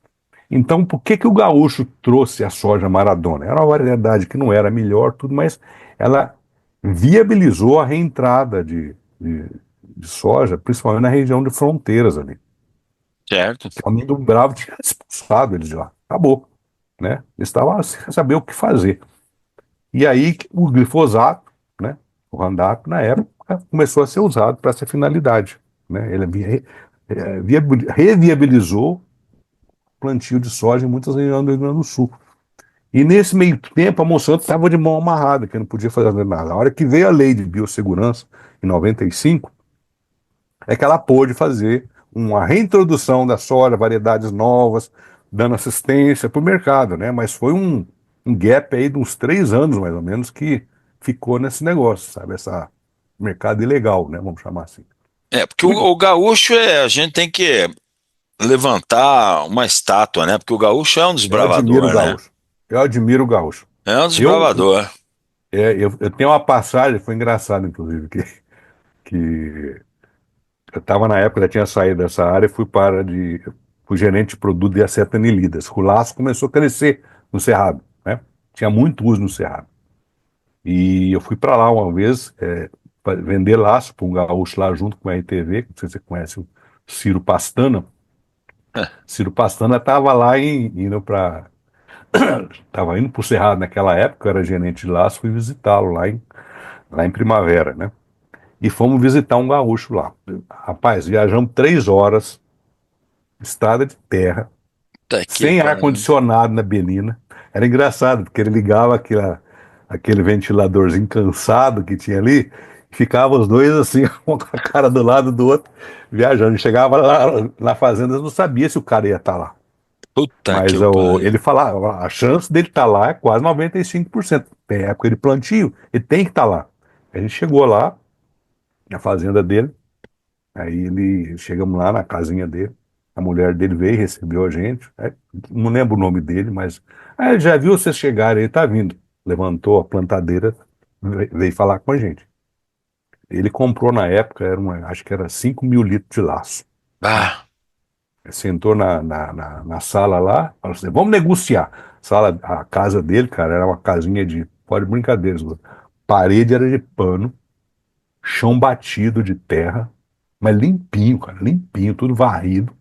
Então, por que que o gaúcho trouxe a soja Maradona? Era uma variedade que não era melhor, tudo, mas ela viabilizou a reentrada de soja, principalmente na região de fronteiras ali. Certo. O amendoim bravo tinha expulsado eles de lá. Acabou, né? Eles estavam sem saber o que fazer. E aí o glifosato, né? O Roundup, na época, começou a ser usado para essa finalidade, né? Ele reviabilizou o plantio de soja em muitas regiões do Rio Grande do Sul. E nesse meio tempo, a Monsanto estava de mão amarrada, que não podia fazer nada. A hora que veio a lei de biossegurança, em 95, é que ela pôde fazer uma reintrodução da soja, variedades novas, dando assistência para o mercado, né? Mas foi um gap aí de uns 3 anos, mais ou menos, que ficou nesse negócio, sabe? Essa mercado ilegal, né? Vamos chamar assim. É, porque o gaúcho a gente tem que levantar uma estátua, né? Porque o gaúcho é um Eu admiro o desbravador, né? gaúcho. Eu admiro o gaúcho. É um Eu, desbravador. eu tenho uma passagem, foi engraçado, inclusive, que eu estava na época, já tinha saído dessa área e fui gerente de produto de acetanilidas. O laço começou a crescer no Cerrado, né? Tinha muito uso no Cerrado. E eu fui para lá uma vez pra vender laço para um gaúcho lá junto com a RTV, não sei se você conhece o Ciro Pastana. Ciro Pastana estava lá indo para estava indo para o Cerrado naquela época, eu era gerente de laço, fui visitá-lo lá em Primavera, né? E fomos visitar um gaúcho lá. Rapaz, viajamos 3 horas, estrada de terra, Tá que sem pariu. ar-condicionado na Belina. Era engraçado, porque ele ligava aquele ventiladorzinho cansado que tinha ali, e ficava os dois assim, um com a cara do lado do outro, viajando. Chegava lá na fazenda, não sabia se o cara ia estar lá. Puta que Mas o pariu. ele fala, a chance dele estar lá é quase 95%. Tem época de plantio, ele tem que estar lá. A gente chegou lá, na fazenda dele, aí chegamos lá na casinha dele, a mulher dele veio e recebeu a gente, não lembro o nome dele, mas ele já viu vocês chegarem, ele tá vindo. Levantou a plantadeira, veio falar com a gente. Ele comprou na época, acho que era 5.000 litros de laço, né? Ah, Sentou na sala lá, falou assim, vamos negociar. A casa dele, cara, era uma casinha pode brincadeira, parede era de pano, chão batido de terra, mas limpinho, cara, limpinho, tudo varrido,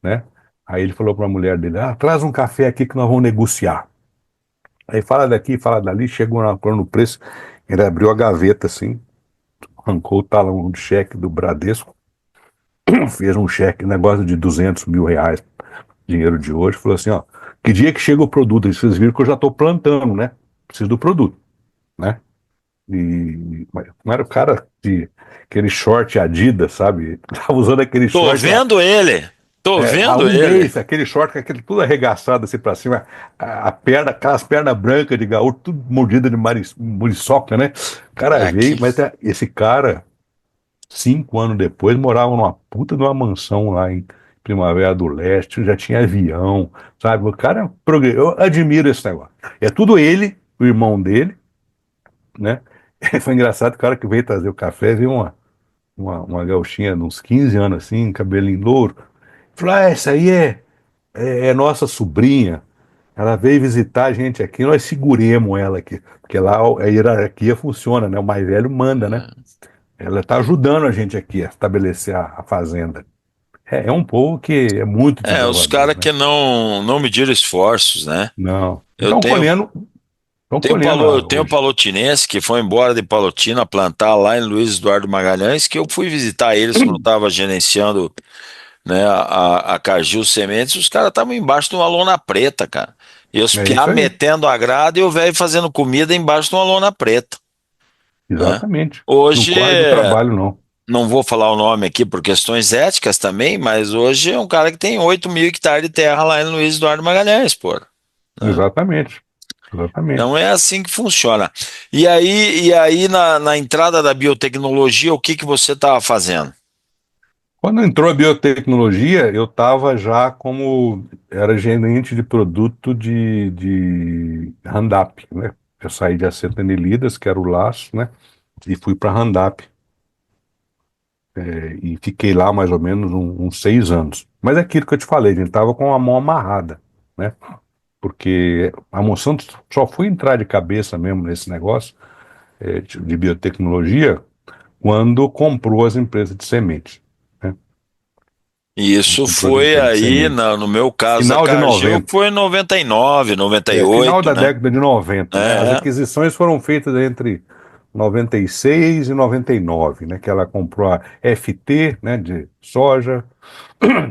né? Aí ele falou para a mulher dele, traz um café aqui que nós vamos negociar. Aí fala daqui, fala dali, chegou na cor no preço, ele abriu a gaveta assim, arrancou o talão de cheque do Bradesco, fez um cheque, negócio de 200 mil reais, dinheiro de hoje, falou assim, ó, que dia que chega o produto? E vocês viram que eu já estou plantando, né? Preciso do produto, né? Mas não era o cara de aquele short Adidas, sabe? Tava usando aquele tô short vendo ele. Tô há vendo um ele. mês, aquele short com aquele tudo arregaçado assim pra cima, a perna, aquelas pernas brancas de gaúcho, tudo mordida de muriçoca, né? O cara veio, Aqui. mas esse cara, 5 anos depois, morava numa puta de uma mansão lá em Primavera do Leste, já tinha avião, sabe? O cara é eu admiro esse negócio. É tudo ele, o irmão dele, né? Foi engraçado, o cara que veio trazer o café, viu uma gauchinha de uns 15 anos assim, cabelinho louro. Falou, essa aí é nossa sobrinha. Ela veio visitar a gente aqui, nós seguremos ela aqui. Porque lá a hierarquia funciona, né? O mais velho manda, né? Ela está ajudando a gente aqui a estabelecer a fazenda. É um povo que é muito Os desenvolvedor, caras né? que não mediram esforços, né? Não. Eu tenho, Estão colhendo tenho hoje. palotinense que foi embora de Palotina plantar lá em Luiz Eduardo Magalhães, que eu fui visitar eles quando estava gerenciando, né, a Cargill Sementes, os caras estavam embaixo de uma lona preta, cara. E os É piá isso aí. metendo a grada e o velho fazendo comida embaixo de uma lona preta, né? Exatamente. Não Hoje, corre do trabalho, não. não vou falar o nome aqui por questões éticas também, mas hoje é um cara que tem 8.000 hectares de terra lá em Luiz Eduardo Magalhães, pô, né? Exatamente. Exatamente. Então é assim que funciona. E aí na entrada da biotecnologia, o que que você estava fazendo? Quando entrou a biotecnologia, eu estava era gerente de produto de Roundup, né? Eu saí de acetanilidas, que era o laço, né? E fui para Roundup. E fiquei lá mais ou menos uns 6 anos. Mas é aquilo que eu te falei, a gente estava com a mão amarrada, né? Porque a Monsanto só foi entrar de cabeça mesmo nesse negócio de biotecnologia quando comprou as empresas de sementes, né? E Quando isso comprou as foi empresas de aí, sementes. no meu caso, a Final de Cargill 90. foi em 99, Final 98, da né? década de 90, né? As É, aquisições foram feitas entre 96 e 99, né? Que ela comprou a FT, né? De soja,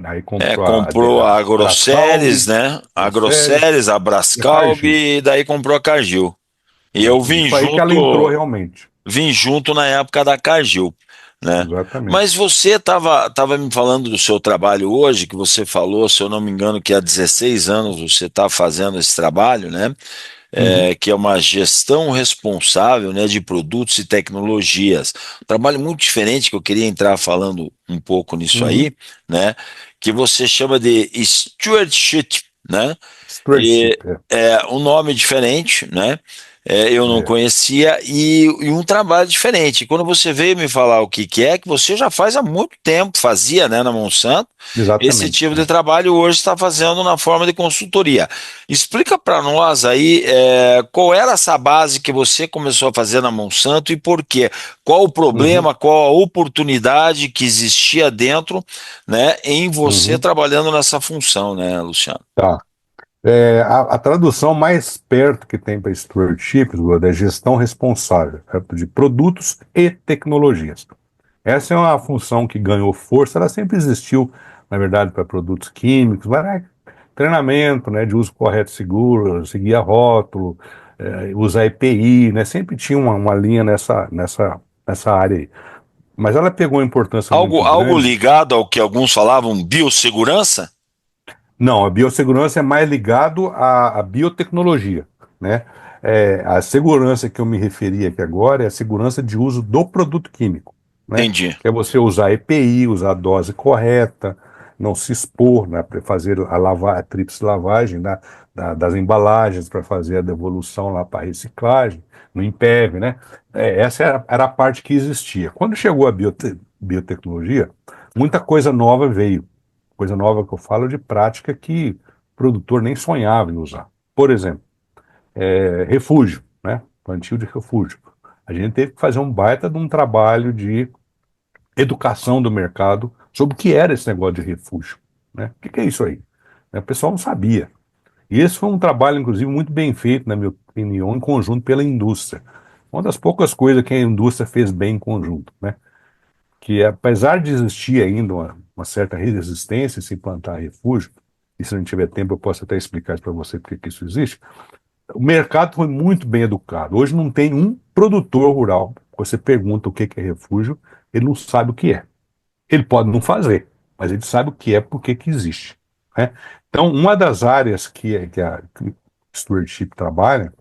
aí comprou comprou a a Agroceres, Brascal, né? A Proceres Agroceres, a e a Brascalb Cargill. e daí comprou a Cargill. E eu Exatamente. Foi aí que ela entrou realmente. vim junto na época da Cargill, né? Mas Exatamente. você tava me falando do seu trabalho hoje, que você falou, se eu não me engano, que há 16 anos você está fazendo esse trabalho, né? Uhum, Que é uma gestão responsável, né, de produtos e tecnologias. Um trabalho muito diferente que eu queria entrar falando um pouco nisso uhum. aí, né? Que você chama de stewardship, né? E Stewardship, é um nome diferente, né? Eu não é, conhecia e um trabalho diferente. Quando você veio me falar o que que é, que você já faz há muito tempo, fazia, né, na Monsanto, esse exatamente. tipo de trabalho hoje está fazendo na forma de consultoria. Explica para nós aí qual era essa base que você começou a fazer na Monsanto e por quê? Qual o Uhum, problema, qual a oportunidade que existia dentro, né, em você uhum. trabalhando nessa função, né, Luciano? Tá. A tradução mais perto que tem para stewardship, Eduardo, é gestão responsável, certo? De produtos e tecnologias. Essa é uma função que ganhou força, ela sempre existiu, na verdade, para produtos químicos, mas treinamento, né, de uso correto e seguro, seguir rótulo, usar EPI, né, sempre tinha uma linha nessa área aí. Mas ela pegou uma importância muito Algo grande. ligado ao que alguns falavam biossegurança? Não, a biossegurança é mais ligado à biotecnologia, né? A segurança que eu me referi aqui agora é a segurança de uso do produto químico, né? Entendi. Que é você usar EPI, usar a dose correta, não se expor, né? Para fazer a tríplice lavagem das embalagens, para fazer a devolução lá para reciclagem, no INPEV, né? Essa era a parte que existia. Quando chegou a biotecnologia, muita coisa nova veio. Coisa nova que eu falo de prática que o produtor nem sonhava em usar. Por exemplo, refúgio, né? Plantio de refúgio. A gente teve que fazer um baita de um trabalho de educação do mercado sobre o que era esse negócio de refúgio, né? O que é isso aí? Né, o pessoal não sabia. E esse foi um trabalho, inclusive, muito bem feito, na minha opinião, em conjunto pela indústria. Uma das poucas coisas que a indústria fez bem em conjunto, né? Que apesar de existir ainda uma certa resistência em se implantar refúgio, e se não tiver tempo eu posso até explicar para você porque que isso existe, o mercado foi muito bem educado. Hoje não tem um produtor rural, você pergunta o que é refúgio, ele não sabe o que é. Ele pode não fazer, mas ele sabe o que é porque que existe, né? Então, uma das áreas que o Stewardship trabalha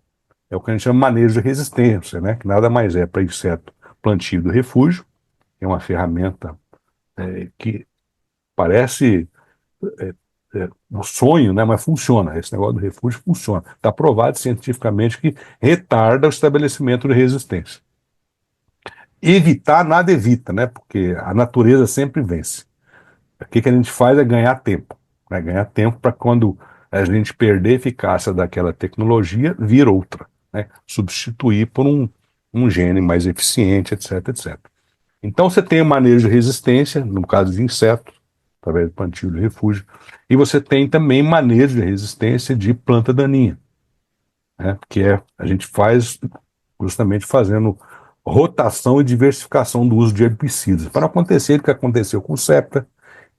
é o que a gente chama de manejo de resistência, né? Que nada mais é para inseto plantio do refúgio, é uma ferramenta que parece um sonho, né? Mas funciona. Esse negócio do refúgio funciona. Está provado cientificamente que retarda o estabelecimento de resistência. Evitar, nada evita, né? Porque a natureza sempre vence. O que a gente faz é ganhar tempo, né? Ganhar tempo para quando a gente perder a eficácia daquela tecnologia, vir outra, né? Substituir por um gene mais eficiente, etc, etc. Então você tem o manejo de resistência, no caso de insetos, através do plantio de refúgio, e você tem também manejo de resistência de planta daninha, né? Que a gente faz justamente fazendo rotação e diversificação do uso de herbicidas, para não acontecer o que aconteceu com o septa,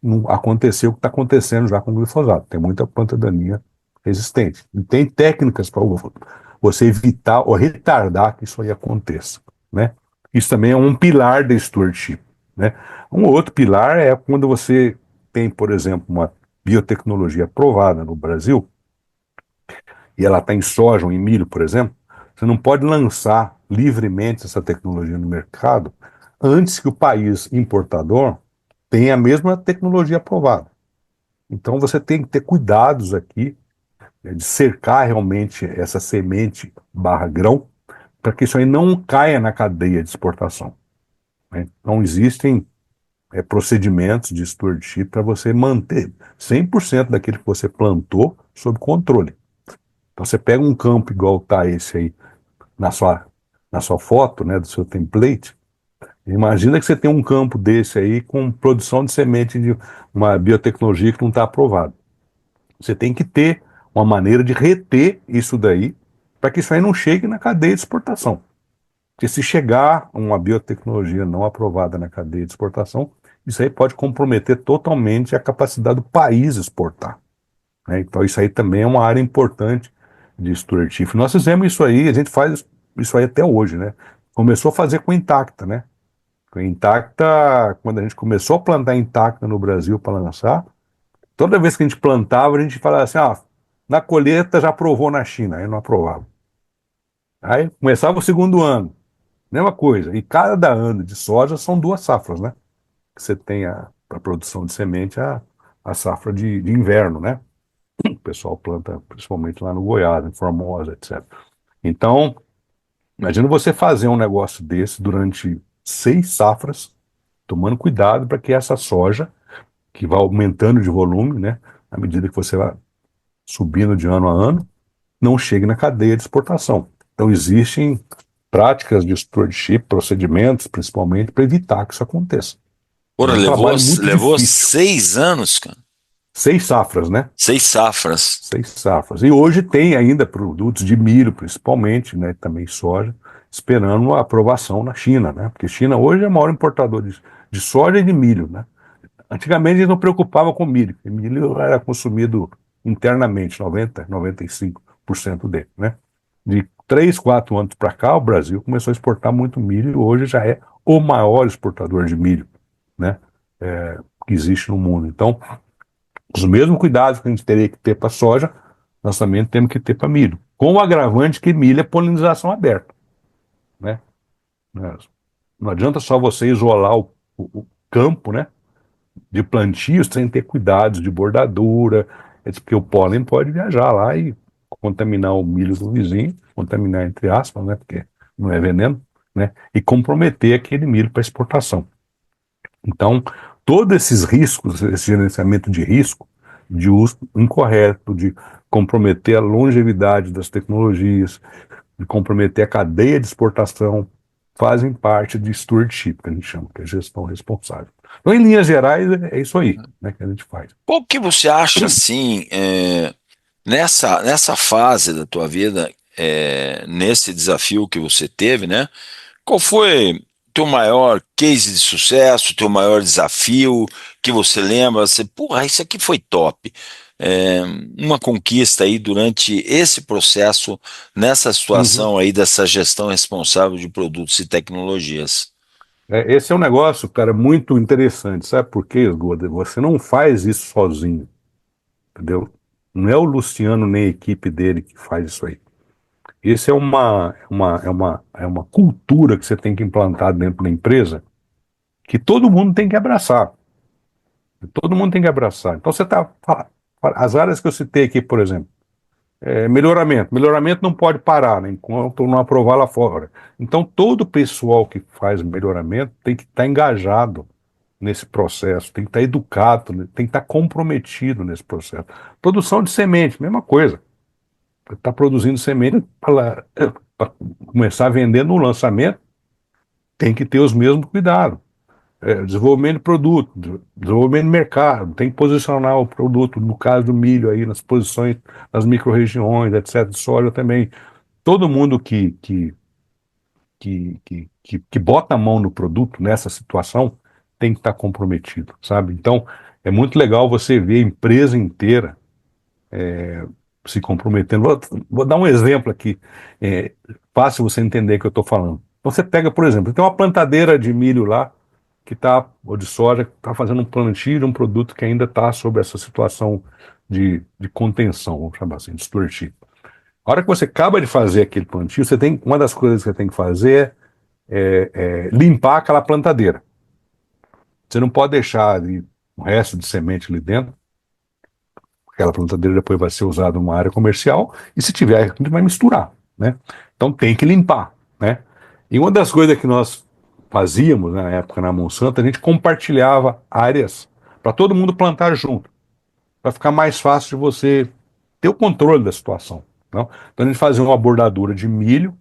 não aconteceu o que está acontecendo já com o glifosato. Tem muita planta daninha resistente. E tem técnicas para você evitar ou retardar que isso aí aconteça, né? Isso também é um pilar da stewardship, né? Um outro pilar é quando você tem, por exemplo, uma biotecnologia aprovada no Brasil e ela está em soja ou em milho, por exemplo, você não pode lançar livremente essa tecnologia no mercado antes que o país importador tenha a mesma tecnologia aprovada. Então você tem que ter cuidados aqui, de cercar realmente essa semente barra grão, para que isso aí não caia na cadeia de exportação, né? Não existem procedimentos de stewardship para você manter 100% daquilo que você plantou sob controle. Então você pega um campo igual está esse aí na sua foto, né, do seu template. Imagina que você tem um campo desse aí com produção de semente de uma biotecnologia que não está aprovada. Você tem que ter uma maneira de reter isso daí para que isso aí não chegue na cadeia de exportação. Porque se chegar uma biotecnologia não aprovada na cadeia de exportação, isso aí pode comprometer totalmente a capacidade do país exportar, né? Então isso aí também é uma área importante de stewardship. Nós fizemos isso aí, a gente faz isso aí até hoje, né? Começou a fazer com Intacta, né? Com Intacta, quando a gente começou a plantar Intacta no Brasil para lançar, toda vez que a gente plantava, a gente falava assim, na colheita já aprovou na China, aí não aprovava. Aí começava o segundo ano, mesma coisa. E cada ano de soja são 2 safras, né? Que você tem para produção de semente a safra de inverno, né? O pessoal planta principalmente lá no Goiás, em Formosa, etc. Então, imagina você fazer um negócio desse durante 6 safras, tomando cuidado para que essa soja, que vai aumentando de volume, né? À medida que você vai subindo de ano a ano, não chegue na cadeia de exportação. Então, existem práticas de stewardship, procedimentos, principalmente, para evitar que isso aconteça. Ora, É um levou, trabalho muito levou difícil. 6 anos, cara. 6 safras, né? 6 safras. 6 safras. E hoje tem ainda produtos de milho, principalmente, né? Também soja, esperando a aprovação na China, né? Porque a China hoje é o maior importador de soja e de milho, né? Antigamente eles não preocupavam com milho, porque milho era consumido internamente, 95% dele, né? De 3, 4 anos para cá, o Brasil começou a exportar muito milho e hoje já é o maior exportador de milho, né? Que existe no mundo. Então, Os mesmos cuidados que a gente teria que ter para soja, nós também temos que ter para milho. Com o agravante que milho é polinização aberta, né? Não adianta só você isolar o campo, né, de plantios sem ter cuidados de bordadura, porque o pólen pode viajar lá e contaminar o milho do vizinho, contaminar entre aspas, né, porque não é veneno, né, e comprometer aquele milho para exportação. Então, todos esses riscos, esse gerenciamento de risco, de uso incorreto, de comprometer a longevidade das tecnologias, de comprometer a cadeia de exportação, fazem parte de stewardship, que a gente chama, que é gestão responsável. Então, em linhas gerais, é isso aí, né, que a gente faz. Qual que você acha, assim, nessa fase da tua vida, nesse desafio que você teve, né? Qual foi teu maior case de sucesso, teu maior desafio que você lembra? Você, porra, isso aqui foi top. É, uma conquista aí durante esse processo, nessa Uhum. situação aí dessa gestão responsável de produtos e tecnologias. Esse é um negócio, cara, muito interessante. Sabe por quê, Goda? Você não faz isso sozinho, entendeu? Não é o Luciano nem a equipe dele que faz isso aí. Isso é uma cultura que você tem que implantar dentro da empresa que todo mundo tem que abraçar. Todo mundo tem que abraçar. Então você está. As áreas que eu citei aqui, por exemplo, melhoramento. Melhoramento não pode parar, né, enquanto não aprovar lá fora. Então todo o pessoal que faz melhoramento tem que estar engajado nesse processo, tem que estar educado, né, tem que estar comprometido nesse processo. Produção de semente, mesma coisa. Está produzindo semente para começar a vender no lançamento, tem que ter os mesmos cuidados. Desenvolvimento de produto, desenvolvimento de mercado, tem que posicionar o produto, no caso do milho aí, nas posições, nas micro-regiões, etc., soja também. Todo mundo que bota a mão no produto nessa situação tem que estar comprometido, sabe? Então, é muito legal você ver a empresa inteira se comprometendo. Vou dar um exemplo aqui, é, fácil você entender o que eu estou falando. Então, você pega, por exemplo, tem uma plantadeira de milho lá, que está, ou de soja, que está fazendo um plantio de um produto que ainda está sob essa situação de contenção, vamos chamar assim, de stewardship. A hora que você acaba de fazer aquele plantio, uma das coisas que você tem que fazer é limpar aquela plantadeira. Você não pode deixar ali o resto de semente ali dentro, aquela plantadeira depois vai ser usada numa área comercial, e se tiver, a gente vai misturar, né? Então tem que limpar, né? E uma das coisas que nós fazíamos, né, na época na Monsanto, a gente compartilhava áreas para todo mundo plantar junto, para ficar mais fácil de você ter o controle da situação, não? Então a gente fazia uma bordadura de milho,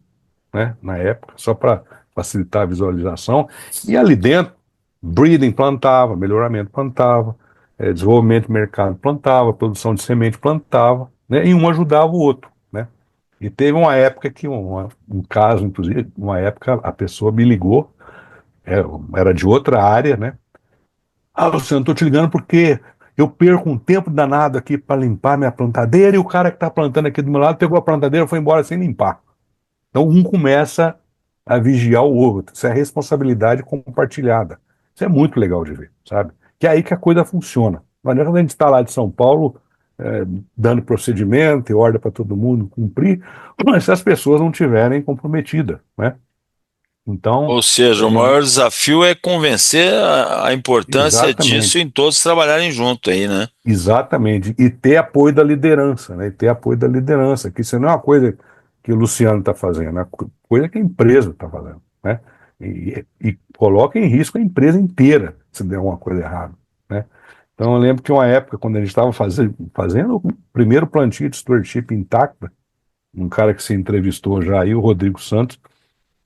né, na época, só para facilitar a visualização. E ali dentro, breeding plantava, melhoramento plantava, desenvolvimento de mercado plantava, produção de semente plantava, né, e um ajudava o outro, né? E teve uma época que, um caso, inclusive, uma época a pessoa me ligou, era de outra área, né? Ah, Luciano, estou te ligando porque eu perco um tempo danado aqui para limpar minha plantadeira e o cara que está plantando aqui do meu lado pegou a plantadeira e foi embora sem limpar. Então, um começa a vigiar o outro. Isso é responsabilidade compartilhada. Isso é muito legal de ver, sabe? Que é aí que a coisa funciona. Não adianta a gente estar lá de São Paulo, dando procedimento e ordem para todo mundo cumprir, mas se as pessoas não tiverem comprometidas, né? Então, Ou seja, o maior desafio é convencer a importância disso exatamente. em todos trabalharem junto aí, né? Exatamente. E ter apoio da liderança, né? E ter apoio da liderança, que isso não é uma coisa que o Luciano está fazendo, é uma coisa que a empresa está fazendo, né? E coloca em risco a empresa inteira se der uma coisa errada, né? Então eu lembro que uma época, quando a gente estava fazendo o primeiro plantio de stewardship intacta, um cara que se entrevistou já aí, o Rodrigo Santos,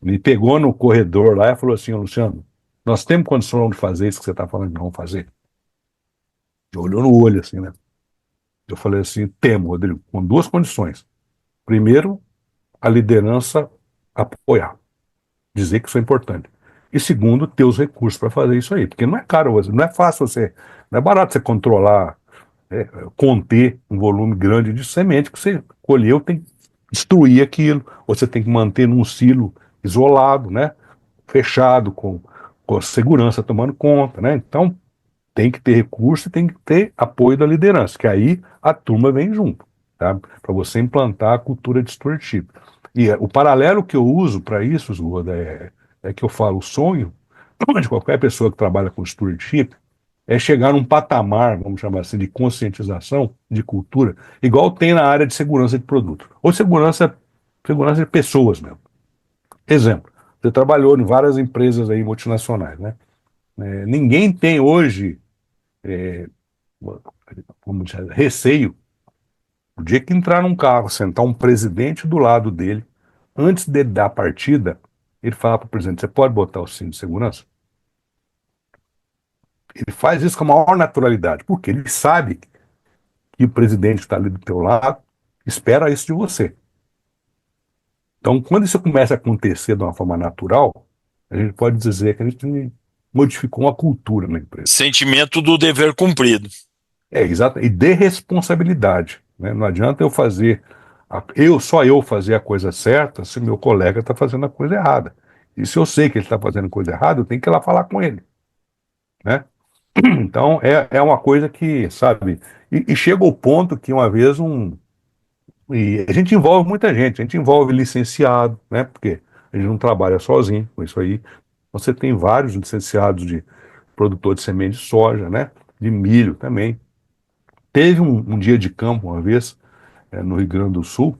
me pegou no corredor lá e falou assim: "Ô, Luciano, nós temos condição de fazer isso que você está falando que não fazer?" Ele olhou no olho assim, né? Eu falei assim: temo, Rodrigo, com duas condições. Primeiro, a liderança apoiar, dizer que isso é importante. E segundo, ter os recursos para fazer isso aí. Porque não é caro, não é fácil você, não é barato você controlar, conter um volume grande de semente que você colheu, tem que destruir aquilo, ou você tem que manter num silo isolado, né? Fechado, com segurança tomando conta, né? Então, tem que ter recurso e tem que ter apoio da liderança, que aí a turma vem junto, tá? Para você implantar a cultura de stewardship. E o paralelo que eu uso para isso, Esgoda, é que eu falo, o sonho de qualquer pessoa que trabalha com stewardship é chegar num patamar, vamos chamar assim, de conscientização, de cultura, igual tem na área de segurança de produto, ou segurança de pessoas mesmo. Exemplo, você trabalhou em várias empresas aí multinacionais, né? Ninguém tem hoje, vamos dizer, receio, o dia que entrar num carro, sentar um presidente do lado dele, antes dele dar a partida, ele fala para o presidente, você pode botar o cinto de segurança? Ele faz isso com a maior naturalidade, porque ele sabe que o presidente está ali do teu lado, espera isso de você. Então, quando isso começa a acontecer de uma forma natural, a gente pode dizer que a gente modificou uma cultura na empresa. Sentimento do dever cumprido. Exato, e de responsabilidade, né? Não adianta eu fazer, só eu fazer a coisa certa se o meu colega está fazendo a coisa errada. E se eu sei que ele está fazendo coisa errada, eu tenho que ir lá falar com ele, né? Então, é uma coisa que, sabe, e chega ao ponto que uma vez e a gente envolve muita gente, a gente envolve licenciado, né? Porque a gente não trabalha sozinho com isso aí. Você tem vários licenciados de produtor de semente de soja, né? De milho também. Teve um dia de campo uma vez, no Rio Grande do Sul,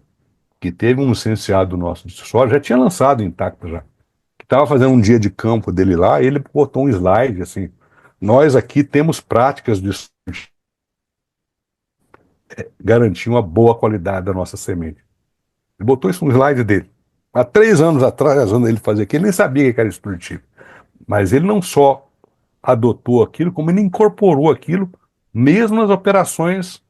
que teve um licenciado nosso de soja, já tinha lançado intacto já, que estava fazendo um dia de campo dele lá, e ele botou um slide assim, nós aqui temos práticas de garantir uma boa qualidade da nossa semente. Ele botou isso no slide dele. Há 3 anos atrás, quando ele fazia aquilo, ele nem sabia que era esportivo. Mas ele não só adotou aquilo, como ele incorporou aquilo, mesmo nas operações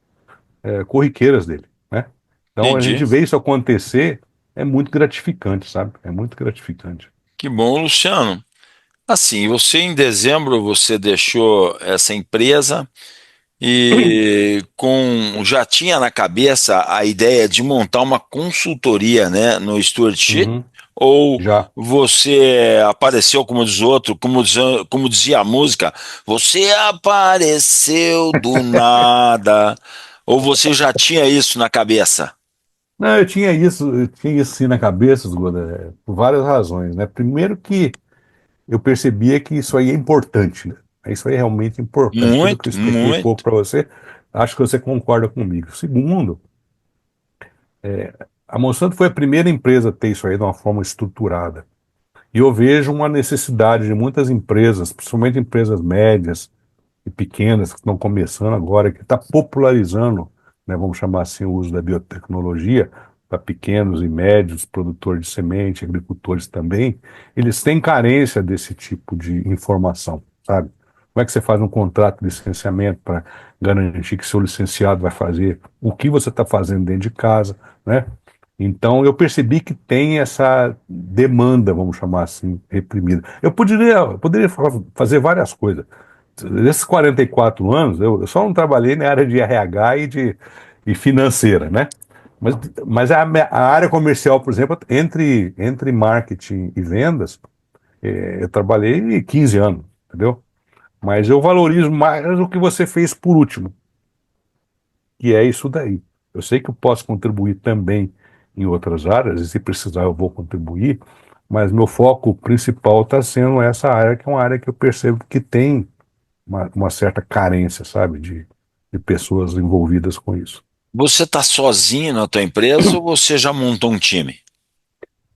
corriqueiras dele, né? Então a Entendi. gente vê isso acontecer, é muito gratificante, sabe? É muito gratificante. Que bom, Luciano. Assim, você em dezembro você deixou essa empresa e já tinha na cabeça a ideia de montar uma consultoria, né, no stewardship? Uhum, Ou já. você apareceu como diz outro, como dizia a música, você apareceu do nada? Ou você já tinha isso na cabeça? Não, eu tinha isso sim na cabeça, Goda, por várias razões, né? Primeiro que eu percebia que isso aí é importante, né? Isso aí é realmente importante. Aquilo que eu Muito, expliquei pouco muito. para você, acho que você concorda comigo. Segundo, a Monsanto foi a primeira empresa a ter isso aí de uma forma estruturada. E eu vejo uma necessidade de muitas empresas, principalmente empresas médias e pequenas, que estão começando agora, que está popularizando, né, vamos chamar assim, o uso da biotecnologia para pequenos e médios produtores de semente, agricultores também, eles têm carência desse tipo de informação, sabe? Como é que você faz um contrato de licenciamento para garantir que seu licenciado vai fazer o que você está fazendo dentro de casa, né? Então eu percebi que tem essa demanda, vamos chamar assim, reprimida. Eu poderia fazer várias coisas. Nesses 44 anos, eu só não trabalhei na área de RH e financeira, né? Mas a área comercial, por exemplo, entre marketing e vendas, eu trabalhei 15 anos, entendeu? Mas eu valorizo mais o que você fez por último, que é isso daí. Eu sei que eu posso contribuir também em outras áreas, e se precisar eu vou contribuir, mas meu foco principal está sendo essa área, que é uma área que eu percebo que tem uma certa carência, sabe, de pessoas envolvidas com isso. Você está sozinho na tua empresa ou você já montou um time?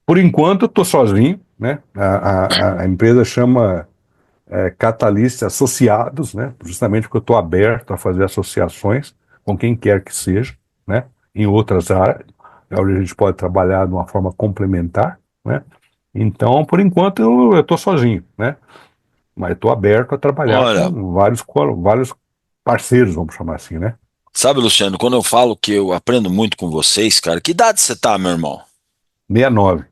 Por enquanto, eu estou sozinho, né? A empresa chama Catalyst Associados, né? Justamente porque eu estou aberto a fazer associações com quem quer que seja, né? Em outras áreas, onde a gente pode trabalhar de uma forma complementar, né? Então, por enquanto, eu estou sozinho, né? Mas estou aberto a trabalhar Olha, com vários parceiros, vamos chamar assim, né? sabe, Luciano, quando eu falo que eu aprendo muito com vocês, cara, que idade você tá, meu irmão? 69.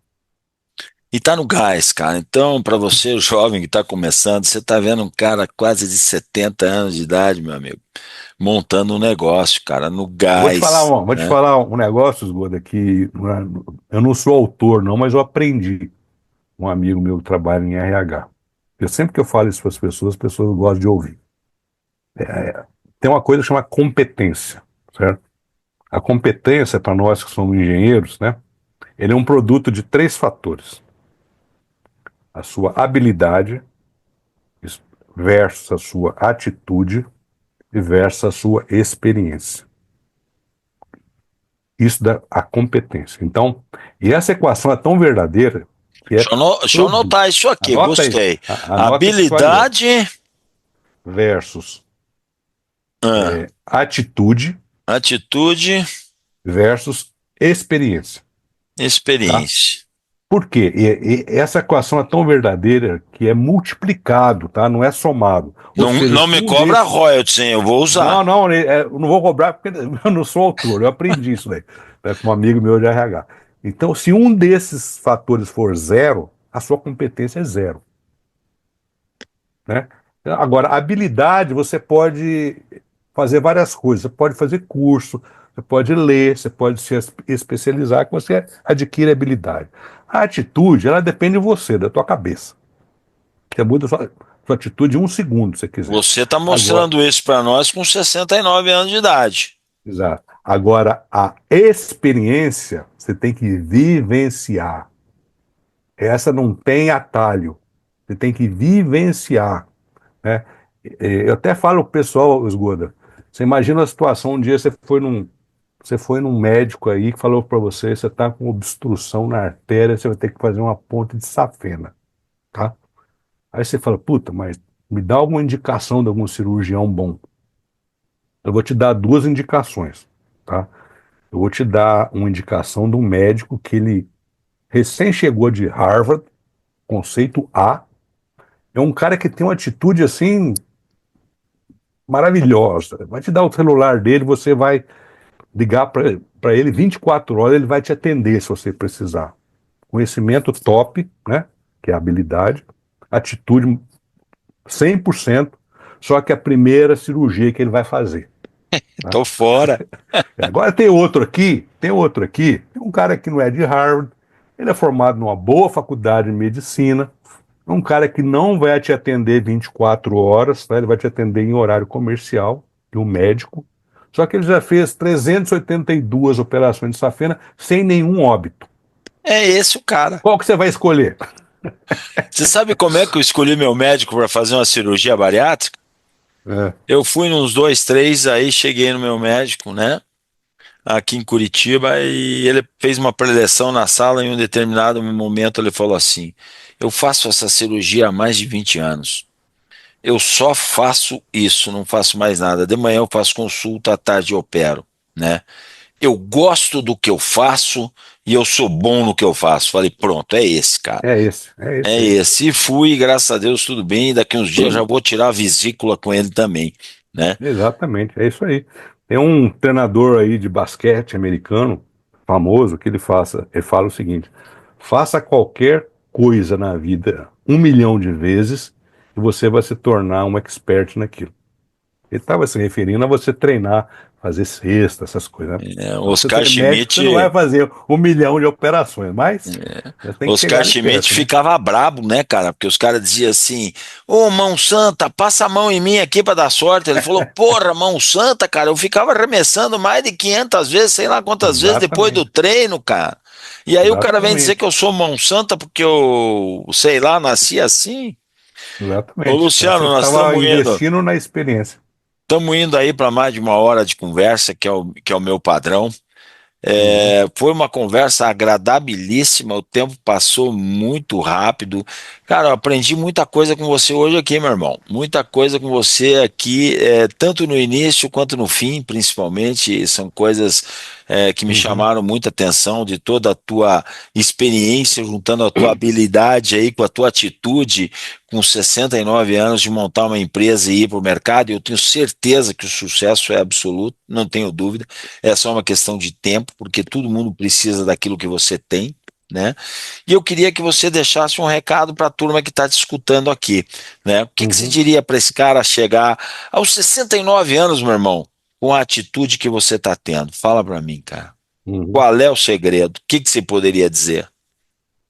E tá no gás, cara. Então, para você, jovem que tá começando, você tá vendo um cara quase de 70 anos de idade, meu amigo, montando um negócio, cara, no gás, Vou te né? falar um negócio, Esgoda, que eu não sou autor, não, mas eu aprendi. Um amigo meu que trabalha em RH. Sempre que eu falo isso para as pessoas gostam de ouvir. Tem uma coisa que chama competência, certo? A competência, para nós que somos engenheiros, né? Ele é um produto de três fatores: a sua habilidade versus a sua atitude e versus a sua experiência. Isso dá a competência. Então, e essa equação é tão verdadeira que é Deixa eu anotar isso aqui, Anota aí. gostei. Anota que você vai ver. Habilidade Versus ah, atitude atitude, versus experiência, tá? experiência. Por quê? E essa equação é tão verdadeira que é multiplicado, tá? Não é somado. Ou Não, seja, não se me um cobra desses... royalties, hein? Eu vou usar. Não, não, eu não vou cobrar porque eu não sou autor, eu aprendi isso daí, né, com um amigo meu de RH. Então, se um desses fatores for zero, a sua competência é zero, né? Agora, habilidade, você pode fazer várias coisas. Você pode fazer curso, você pode ler, você pode se especializar, que você adquire habilidade. A atitude, ela depende de você, da tua cabeça. Você muda a sua atitude em um segundo, se você quiser. Você está Agora, mostrando isso para nós com 69 anos de idade. exato. Agora, a experiência, você tem que vivenciar. Essa não tem atalho. Você tem que vivenciar, né? Eu até falo pro pessoal, Esgoda, você imagina a situação, um dia você foi num médico aí que falou para você, você está com obstrução na artéria, você vai ter que fazer uma ponte de safena, tá? Aí você fala, puta, mas me dá alguma indicação de algum cirurgião bom. Eu vou te dar duas indicações, tá? Eu vou te dar uma indicação de um médico que ele recém chegou de Harvard, conceito A, é um cara que tem uma atitude assim maravilhosa. Vai te dar o celular dele, você vai ligar para ele 24 horas, ele vai te atender se você precisar. Conhecimento top, né? Que é a habilidade, atitude 100%, só que a primeira cirurgia que ele vai fazer. Tá? Tô fora. Agora tem um cara que não é de Harvard, ele é formado numa boa faculdade de medicina, é um cara que não vai te atender 24 horas, tá? Ele vai te atender em horário comercial, de um médico, só que ele já fez 382 operações de safena sem nenhum óbito. É esse o cara. Qual que você vai escolher? Você sabe como é que eu escolhi meu médico para fazer uma cirurgia bariátrica? É, Eu fui nos dois, três, aí cheguei no meu médico, né? Aqui em Curitiba, e ele fez uma preleção na sala. Em um determinado momento ele falou assim: eu faço essa cirurgia há mais de 20 anos. Eu só faço isso, não faço mais nada. De manhã eu faço consulta, à tarde eu opero, né? Eu gosto do que eu faço e eu sou bom no que eu faço. Falei, pronto, é esse, cara. é É esse aí. esse. E fui, graças a Deus, tudo bem. E daqui uns dias já vou tirar a vesícula com ele também, né? Exatamente, é isso aí. Tem um treinador aí de basquete americano, famoso, que ele fala o seguinte: faça qualquer coisa na vida 1 milhão de vezes e você vai se tornar um expert naquilo. Ele estava se referindo a você treinar, fazer cesta, essas coisas, né? É, Pra você Oscar ser médico, Schmidt. você não vai fazer 1 milhão de operações, mas você tem que Oscar chegar ali Schmidt perto, né? ficava brabo, né, cara? Porque os caras diziam assim: ô, mão santa, passa a mão em mim aqui pra dar sorte. Ele falou: porra, mão santa, cara. Eu ficava arremessando mais de 500 vezes, sei lá quantas vezes depois do Exatamente, treino, cara. E aí o cara vem dizer que exatamente, eu sou mão santa porque eu, sei lá, nasci assim. Ô, exatamente. Então você Luciano, nós estava investindo na experiência. estamos indo aí para mais de uma hora de conversa, que é o meu padrão. Uhum. Foi uma conversa agradabilíssima, o tempo passou muito rápido. Cara, eu aprendi muita coisa com você hoje aqui, meu irmão. Muita coisa com você aqui, tanto no início quanto no fim, principalmente. São coisas que me Uhum. chamaram muita atenção, de toda a tua experiência, juntando a tua habilidade aí com a tua atitude, com 69 anos de montar uma empresa e ir para o mercado. E eu tenho certeza que o sucesso é absoluto, não tenho dúvida. É só uma questão de tempo, porque todo mundo precisa daquilo que você tem, né? E eu queria que você deixasse um recado para a turma que está te escutando aqui, né? O que que você Uhum. diria para esse cara chegar aos 69 anos, meu irmão, com a atitude que você está tendo? Fala para mim, cara. Uhum. Qual é o segredo? O que que você poderia dizer?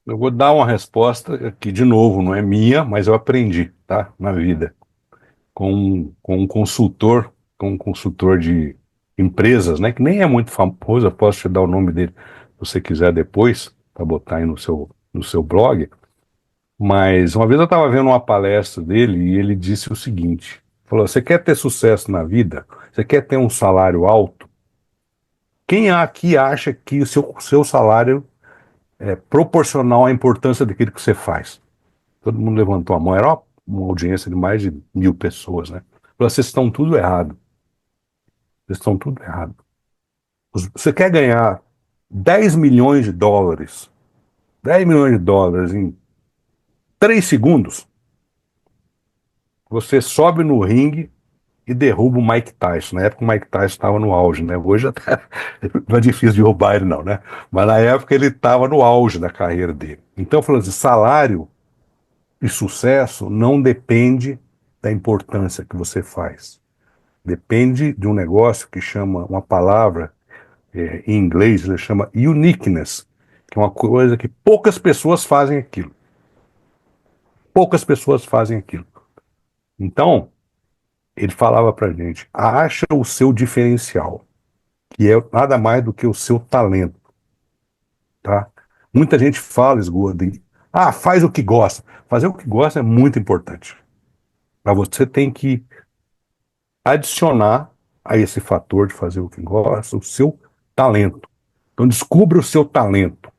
Eu vou dar uma resposta que, de novo, não é minha, mas eu aprendi, tá? Na vida. com um consultor de empresas, né? Que nem é muito famoso, eu posso te dar o nome dele se você quiser depois, para botar aí no seu blog. Mas uma vez eu estava vendo uma palestra dele e ele disse o seguinte: falou, você quer ter sucesso na vida? Você quer ter um salário alto? Quem aqui acha que o seu salário é proporcional à importância daquilo que você faz? Todo mundo levantou a mão. Era uma audiência de mais de 1.000 pessoas, né? Falou, vocês estão tudo errado. Vocês estão tudo errado. Você quer ganhar 10 milhões de dólares, 10 milhões de dólares em 3 segundos, você sobe no ringue e derruba o Mike Tyson. Na época o Mike Tyson estava no auge, né? Hoje até não é difícil derrubar ele não, né? Mas na época ele estava no auge da carreira dele. Então, falando assim, salário e sucesso não depende da importância que você faz. Depende de um negócio que chama, uma palavra em inglês, ele chama uniqueness, que é uma coisa que poucas pessoas fazem aquilo. Poucas pessoas fazem aquilo. Então, ele falava pra gente, acha o seu diferencial, que é nada mais do que o seu talento, tá? Muita gente fala, Esgoda, faz o que gosta. Fazer o que gosta é muito importante. Mas você tem que adicionar a esse fator de fazer o que gosta, o seu talento. Então descubra o seu talento,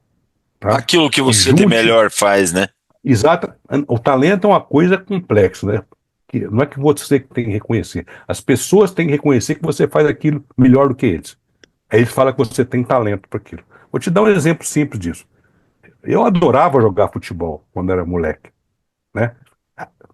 tá? Aquilo que E você de junte, melhor faz, né? exato, o talento é uma coisa complexa, né? Que não é que você tem que reconhecer. As pessoas têm que reconhecer que você faz aquilo melhor do que eles. Aí eles falam que você tem talento para aquilo. Vou te dar um exemplo simples disso. Eu adorava jogar futebol quando era moleque, né?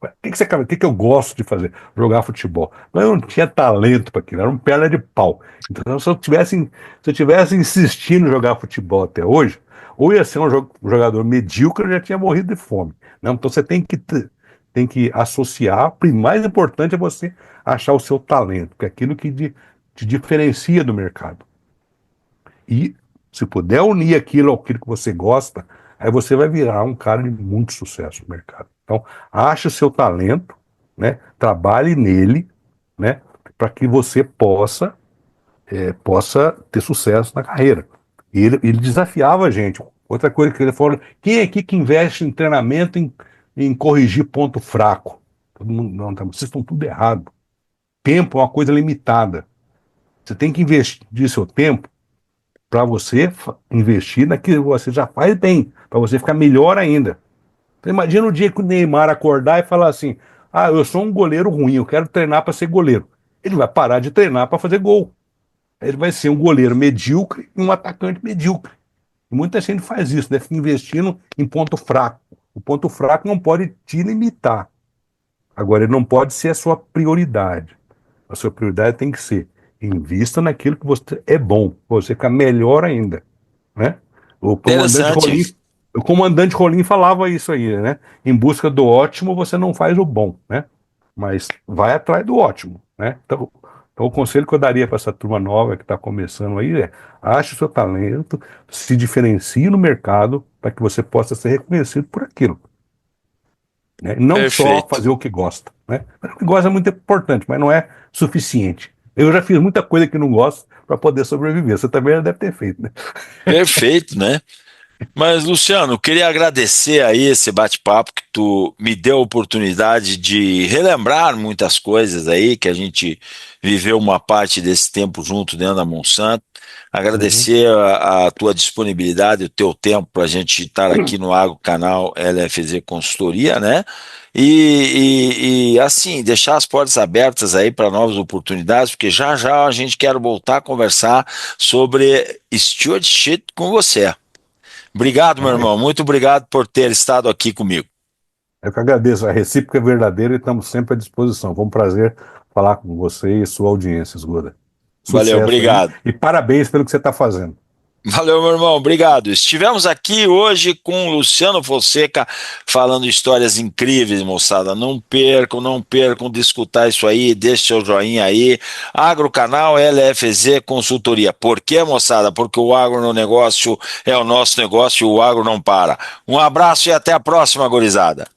O que eu gosto de fazer? Jogar futebol. Mas eu não tinha talento para aquilo, era um perna de pau. Então, se eu tivesse insistindo em jogar futebol até hoje, ou ia ser um jogador medíocre, eu já tinha morrido de fome. Não, então você tem que associar. O mais importante é você achar o seu talento, que é aquilo que te diferencia do mercado. E se puder unir aquilo àquilo que você gosta, aí você vai virar um cara de muito sucesso no mercado. Então, ache o seu talento, né? Trabalhe nele, né? Para que você possa ter sucesso na carreira. E ele desafiava a gente. Outra coisa que ele falou: quem é aqui que investe em treinamento em corrigir ponto fraco? Todo mundo, não, vocês estão tudo errado. Tempo é uma coisa limitada. Você tem que investir seu tempo para você investir naquilo que você já faz bem, para você ficar melhor ainda. Então, imagina o dia que o Neymar acordar e falar assim: eu sou um goleiro ruim, eu quero treinar para ser goleiro. Ele vai parar de treinar para fazer gol. Ele vai ser um goleiro medíocre e um atacante medíocre. E muita gente faz isso, né? Fica investindo em ponto fraco. O ponto fraco não pode te limitar. Agora, ele não pode ser a sua prioridade. A sua prioridade tem que ser: invista naquilo que você é bom, para você ficar melhor ainda, né? O comandante Interessante. Rolim, o comandante Rolim falava isso aí, né? Em busca do ótimo, você não faz o bom, né? Mas vai atrás do ótimo, né? Então o conselho que eu daria para essa turma nova que está começando aí é: ache o seu talento, se diferencie no mercado para que você possa ser reconhecido por aquilo, né? Não só Perfeito. fazer o que gosta, né? O que gosta é muito importante, mas não é suficiente. Eu já fiz muita coisa que não gosto para poder sobreviver. Você também já deve ter feito, né? Perfeito, né? Mas, Luciano, queria agradecer aí esse bate-papo que tu me deu a oportunidade de relembrar muitas coisas aí, que a gente viveu uma parte desse tempo junto dentro da Monsanto. Uhum. Agradecer a tua disponibilidade, o teu tempo para a gente estar aqui no Agro Canal LFZ Consultoria, né? Assim, deixar as portas abertas aí para novas oportunidades, porque já já a gente quer voltar a conversar sobre stewardship com você. Obrigado, meu É, irmão. Muito obrigado por ter estado aqui comigo. eu que agradeço. A recíproca é verdadeira e estamos sempre à disposição. Foi um prazer falar com você e sua audiência, Esguda. Valeu, Sucesso aí obrigado. e parabéns pelo que você está fazendo. Valeu, meu irmão. Obrigado. Estivemos aqui hoje com o Luciano Fonseca falando histórias incríveis, moçada. Não percam, não percam de escutar isso aí. Deixe seu joinha aí. Agrocanal LFZ Consultoria. Por quê, moçada? Porque o agro no negócio é o nosso negócio e o agro não para. Um abraço e até a próxima, gurizada.